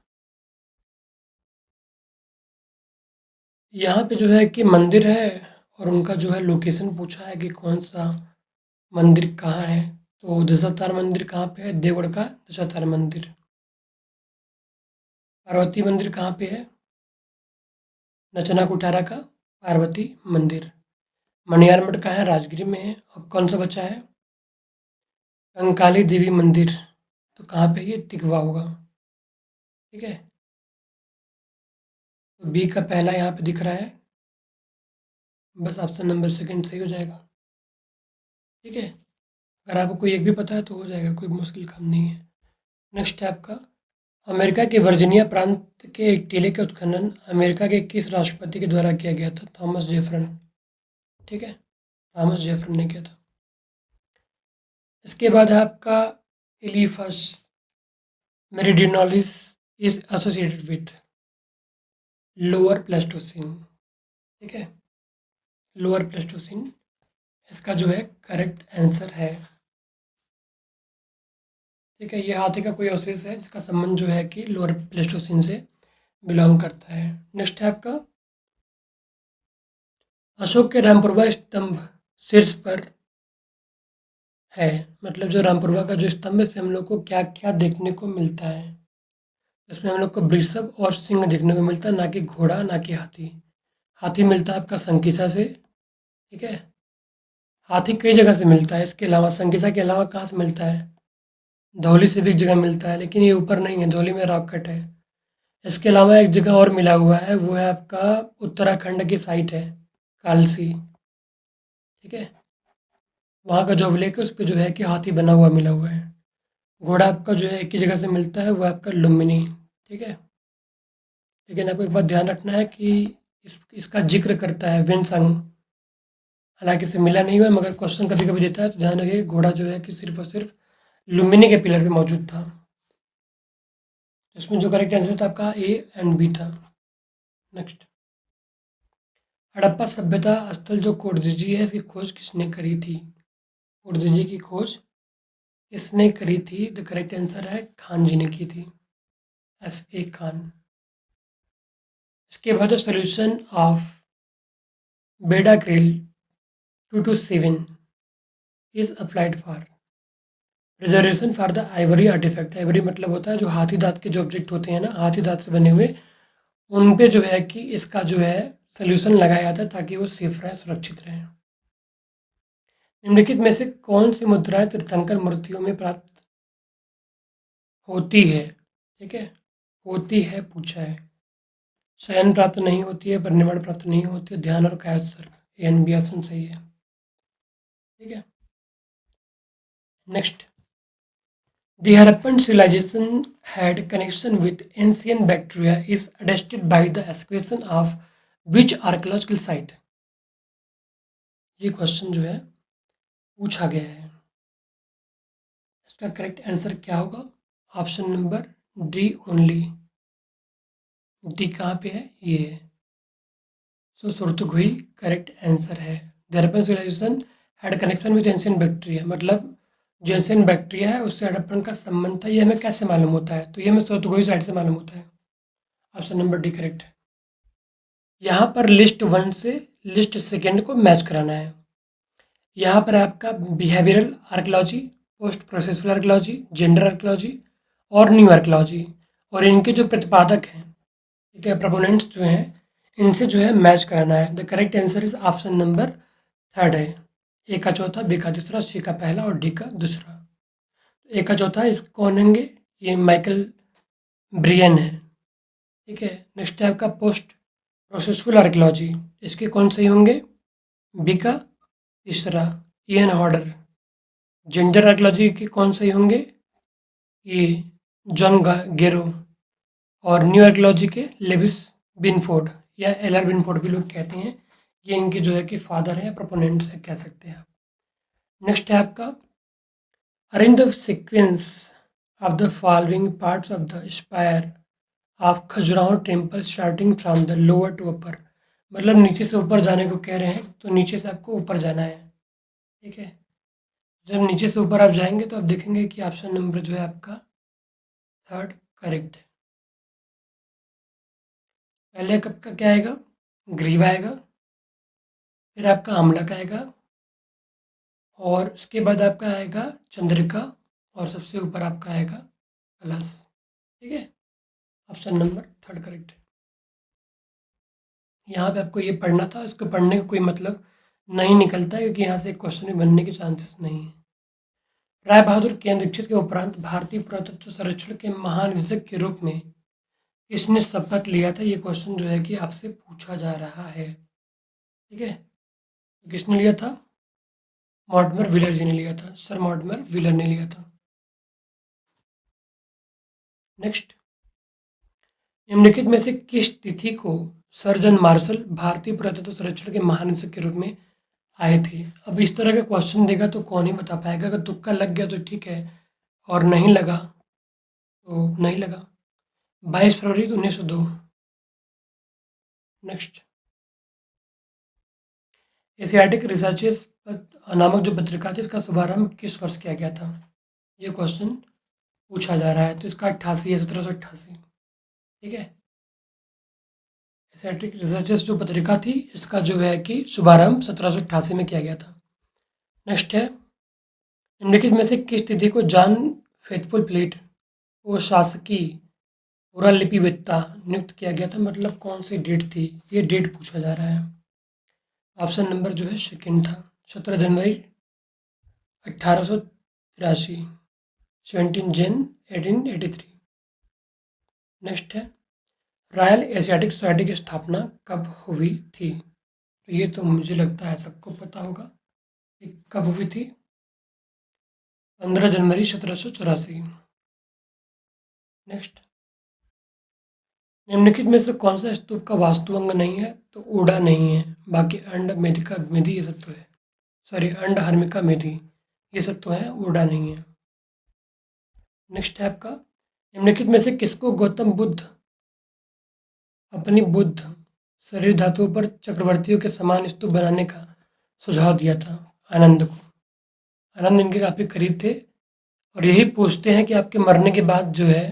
Speaker 1: यहाँ पे जो है कि मंदिर है और उनका जो है लोकेशन पूछा है कि कौन सा मंदिर कहाँ है। तो दशावतार मंदिर कहाँ पे है? देवगढ़ का दशावतार मंदिर। पार्वती मंदिर कहाँ पे है? नचना कुठारा का पार्वती मंदिर। मणियार मठ कहाँ है? राजगिरी में है। अब कौन सा बचा है? कंकाली देवी मंदिर, तो कहाँ पे? ये तिकवा होगा। ठीक है, तो बी का पहला यहाँ पे दिख रहा है, बस ऑप्शन नंबर सेकंड सही हो जाएगा। ठीक है, अगर आपको कोई एक भी पता है तो हो जाएगा, कोई मुश्किल काम नहीं है। नेक्स्ट है आपका, अमेरिका के वर्जीनिया प्रांत के एक टीले का उत्खनन अमेरिका के किस राष्ट्रपति के द्वारा किया गया था? थॉमस जेफरन। ठीक है, थॉमस जेफरन ने किया था। इसके बाद है आपका, Elephas meridionalis is associated with lower Pleistocene. ठीक है, लोअर प्लेस्टोसीन इसका जो है करेक्ट आंसर है। ठीक है, ये हाथी का कोई अवशेष है जिसका संबंध जो है कि लोअर प्लेस्टोसीन से बिलोंग करता है। नेक्स्ट है आपका, अशोक के रामपुरवा स्तंभ शीर्ष पर है, मतलब जो रामपुरवा का जो स्तंभ है इसमें हम लोग को क्या क्या देखने को मिलता है? इसमें हम लोग को वृषभ और सिंह देखने को मिलता है, ना कि घोड़ा, ना कि हाथी। हाथी मिलता है आपका संकिसा से। ठीक है, हाथी कई जगह से मिलता है, इसके अलावा संकिसा के अलावा कहाँ से मिलता है? धौली से भी एक जगह मिलता है, लेकिन ये ऊपर नहीं है, धौली में रॉक कट है। इसके अलावा एक जगह और मिला हुआ है, वो है आपका उत्तराखंड की साइट है, कालसी। ठीक है, वहाँ का जो अभिलेख है उस पे जो है कि हाथी बना हुआ मिला हुआ है। घोड़ा आपका जो है एक ही जगह से मिलता है, वो आपका लुम्बिनी। ठीक है, लेकिन आपको एक बात ध्यान रखना है कि इसका जिक्र करता है विनसंग, हालांकि इसे मिला नहीं हुआ है, मगर क्वेश्चन कभी कभी देता है, तो ध्यान रखिए घोड़ा जो है कि सिर्फ और सिर्फ लुम्बिनी के पिलर पे मौजूद था। इसमें जो करेक्ट आंसर था आपका ए एंड बी था। नेक्स्ट, हड़प्पा सभ्यता स्थल जो कोडजिजी है, इसकी खोज किसने करी थी? कोडजिजी की खोज किसने करी थी? द करेक्ट आंसर है खान जी ने की थी, FA खान। इसके बाद solution of Bedacryl 227 is applied for reservation for the ivory artifact. Ivory मतलब होता है जो हाथी दांत के जो ऑब्जेक्ट होते हैं ना, हाथी दांत से बने हुए, उन पे जो है कि इसका जो है सोल्यूशन लगाया जाता है ताकि वो सेफ रहें, सुरक्षित रहें। निम्नलिखित में से कौन सी मुद्राएं तीर्थंकर मूर्तियों में प्राप्त होती है? ठीक है, होती है पूछा है। शयन प्राप्त नहीं होती है, परिनिर्वाण प्राप्त नहीं होती है, ध्यान और काया सर्ग, ए एंड बी ऑप्शन सही है। ठीक है, next, the Harappan civilization had connection with ancient bacteria is attested by the excavation of which archaeological site? ये क्वेश्चन जो है पूछा गया है, इसका करेक्ट आंसर क्या होगा? Option number D only. D कहाँ पे है? ये है सो सुरतुघुई करेक्ट आंसर है। The Harappan civilisation had connection with ancient Bactria, मतलब जो एंशिएंट बैक्टीरिया है उससे हड़प्पन का संबंध था, ये हमें कैसे मालूम होता है? तो ये हमें सुरतुघुई साइड से मालूम होता है। ऑप्शन नंबर डी करेक्ट है। यहाँ पर लिस्ट 1 से लिस्ट 2 को मैच कराना है। यहाँ पर आपका behavioural archaeology, post processual archaeology, gender archaeology और न्यू आर्कियोलॉजी, और इनके जो प्रतिपादक हैं, ठीक है, प्रोपोनेंट्स जो हैं, इनसे जो है मैच कराना है। The correct answer is option number 3 है। ए का चौथा, बी का तीसरा, सी का पहला और डी का दूसरा। ए का चौथा इस कौन होंगे? ये माइकल ब्रियन है। ठीक है। नेक्स्ट है आपका पोस्ट प्रोसेसुअल आर्कियोलॉजी, इसके कौन सही होंगे? बी का तीसरा, इयन हॉर्डर। जेंडर आर्कियोलॉजी के कौन सही होंगे? ये जॉन गेरो। और न्यू आर्कियोलॉजी के लेविस बिनफोर्ड या एलआर बिनफोर्ड भी लोग कहते हैं। ये इनके जो है कि फादर हैं, प्रोपोनेंट्स हैं, कह सकते हैं आप। नेक्स्ट है आपका arrange the sequence of the following parts of the spire of Khajuraho temple starting from the lower to upper, मतलब नीचे से ऊपर जाने को कह रहे हैं, तो नीचे से आपको ऊपर जाना है। ठीक है। जब नीचे से ऊपर आप जाएंगे तो आप देखेंगे कि ऑप्शन नंबर जो है आपका 3 करेक्ट है। पहले कब का क्या आएगा? ग्रीवा आएगा, फिर आपका आमलक आएगा, और उसके बाद आपका आएगा चंद्रिका, और सबसे ऊपर आपका आएगा कलश। ठीक है। ऑप्शन नंबर 3 करेक्ट है। यहाँ पे आपको ये पढ़ना था, इसको पढ़ने का कोई मतलब नहीं निकलता है, क्योंकि यहाँ से क्वेश्चन भी बनने के चांसेस नहीं है। राय बहादुर केंद्र दीक्षित के उपरांत भारतीय पुरातत्व सर्वेक्षण के महानिदेशक के रूप में किसने शपथ लिया था? ये क्वेश्चन जो है कि आपसे पूछा जा रहा है। ठीक है। तो किसने लिया था? मॉर्टिमर व्हीलर जी ने लिया था, सर मॉर्टिमर व्हीलर ने लिया था। नेक्स्ट, निम्नलिखित में से किस तिथि को सर जॉन मार्शल भारतीय पुरातत्व सर्वेक्षण के महानिदेशक के रूप में आए थे? अब इस तरह का क्वेश्चन देगा तो कौन ही बता पाएगा। अगर तुक्का लग गया तो ठीक है, और नहीं लगा तो नहीं लगा। 22 फरवरी 1902। नेक्स्ट, एशियाटिक रिसर्चेस नामक जो पत्रिका थी, इसका शुभारंभ किस वर्ष किया गया था? ये क्वेश्चन पूछा जा रहा है। तो इसका 88 है, 1788। ठीक है। एशियाटिक रिसर्चेस जो पत्रिका थी, इसका जो है कि शुभारंभ 1788 में किया गया था। नेक्स्ट है, निम्नलिखित में से किस तिथि को जॉन फेथफुल प्लेट को शासकीय पुरालिपिवेत्ता नियुक्त किया गया था? मतलब कौन सी डेट थी? ये डेट पूछा जा रहा है। ऑप्शन नंबर जो है 2 था, 17 जनवरी 1883, 17 जन 1883। नेक्स्ट है, रॉयल एशियाटिक सोसाइटी की स्थापना कब हुई थी? तो ये तो मुझे लगता है सबको पता होगा कि कब हुई थी। 15 जनवरी 1784। नेक्स्ट, निम्नलिखित में से कौन सा स्तूप का वास्तु अंग नहीं है? तो ऊडा नहीं है, बाकी अंड मेधिका मेधि ये सब तो है। सॉरी, अंड हर्मिका मेधि ये सब तो है, ऊडा नहीं है। नेक्स्ट है आपका, निम्नलिखित में से किसको गौतम बुद्ध अपनी बुद्ध शरीर धातुओं पर चक्रवर्तियों के समान स्तूप बनाने का सुझाव दिया था? आनंद को। आनंद इनके काफ़ी करीब थे, और यही पूछते हैं कि आपके मरने के बाद जो है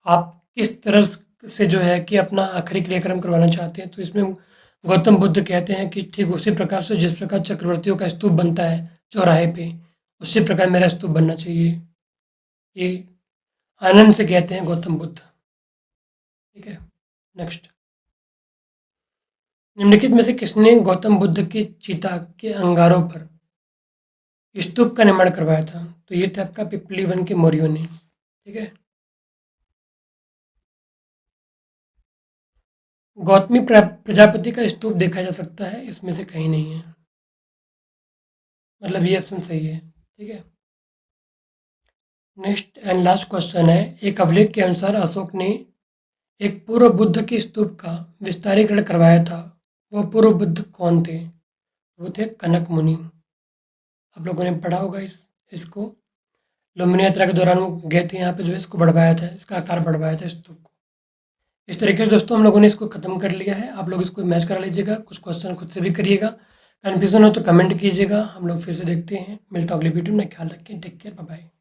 Speaker 1: आप किस तरह से जो है कि अपना आखिरी क्रियाक्रम करवाना चाहते हैं। तो इसमें गौतम बुद्ध कहते हैं कि ठीक उसी प्रकार से जिस प्रकार चक्रवर्तियों का स्तूप बनता है चौराहे पे, उसी प्रकार मेरा स्तूप बनना चाहिए। ये आनंद से कहते हैं गौतम बुद्ध। ठीक है। नेक्स्ट, निम्नलिखित में से किसने गौतम बुद्ध की चिता के अंगारों पर स्तूप का निर्माण करवाया था? तो ये था आपका पिपली वन के मौर्यों ने। ठीक है। गौतमी प्रजापति का स्तूप देखा जा सकता है, इसमें से कहीं नहीं है, मतलब ये ऑप्शन सही है। ठीक है। नेक्स्ट एंड लास्ट क्वेश्चन है, एक अभिलेख के अनुसार अशोक ने एक पूर्व बुद्ध के स्तूप का विस्तारीकरण करवाया था। वह पूर्व बुद्ध कौन थे? वो थे कनक मुनि। आप लोगों ने पढ़ा होगा इसको। लुम्बिनी यात्रा के दौरान वो गए थे यहाँ पे, जो है इसको बढ़वाया था, इसका आकार बढ़वाया था स्तूप को। इस तरीके से दोस्तों हम लोगों ने इसको ख़त्म कर लिया है। आप लोग इसको मैच करा लीजिएगा, कुछ क्वेश्चन खुद से भी करिएगा। कन्फ्यूज़न हो तो कमेंट कीजिएगा, हम लोग फिर से देखते हैं। मिलता हूँ अगली वीडियो में, ख्याल रखें, टेक केयर, बाय बाय।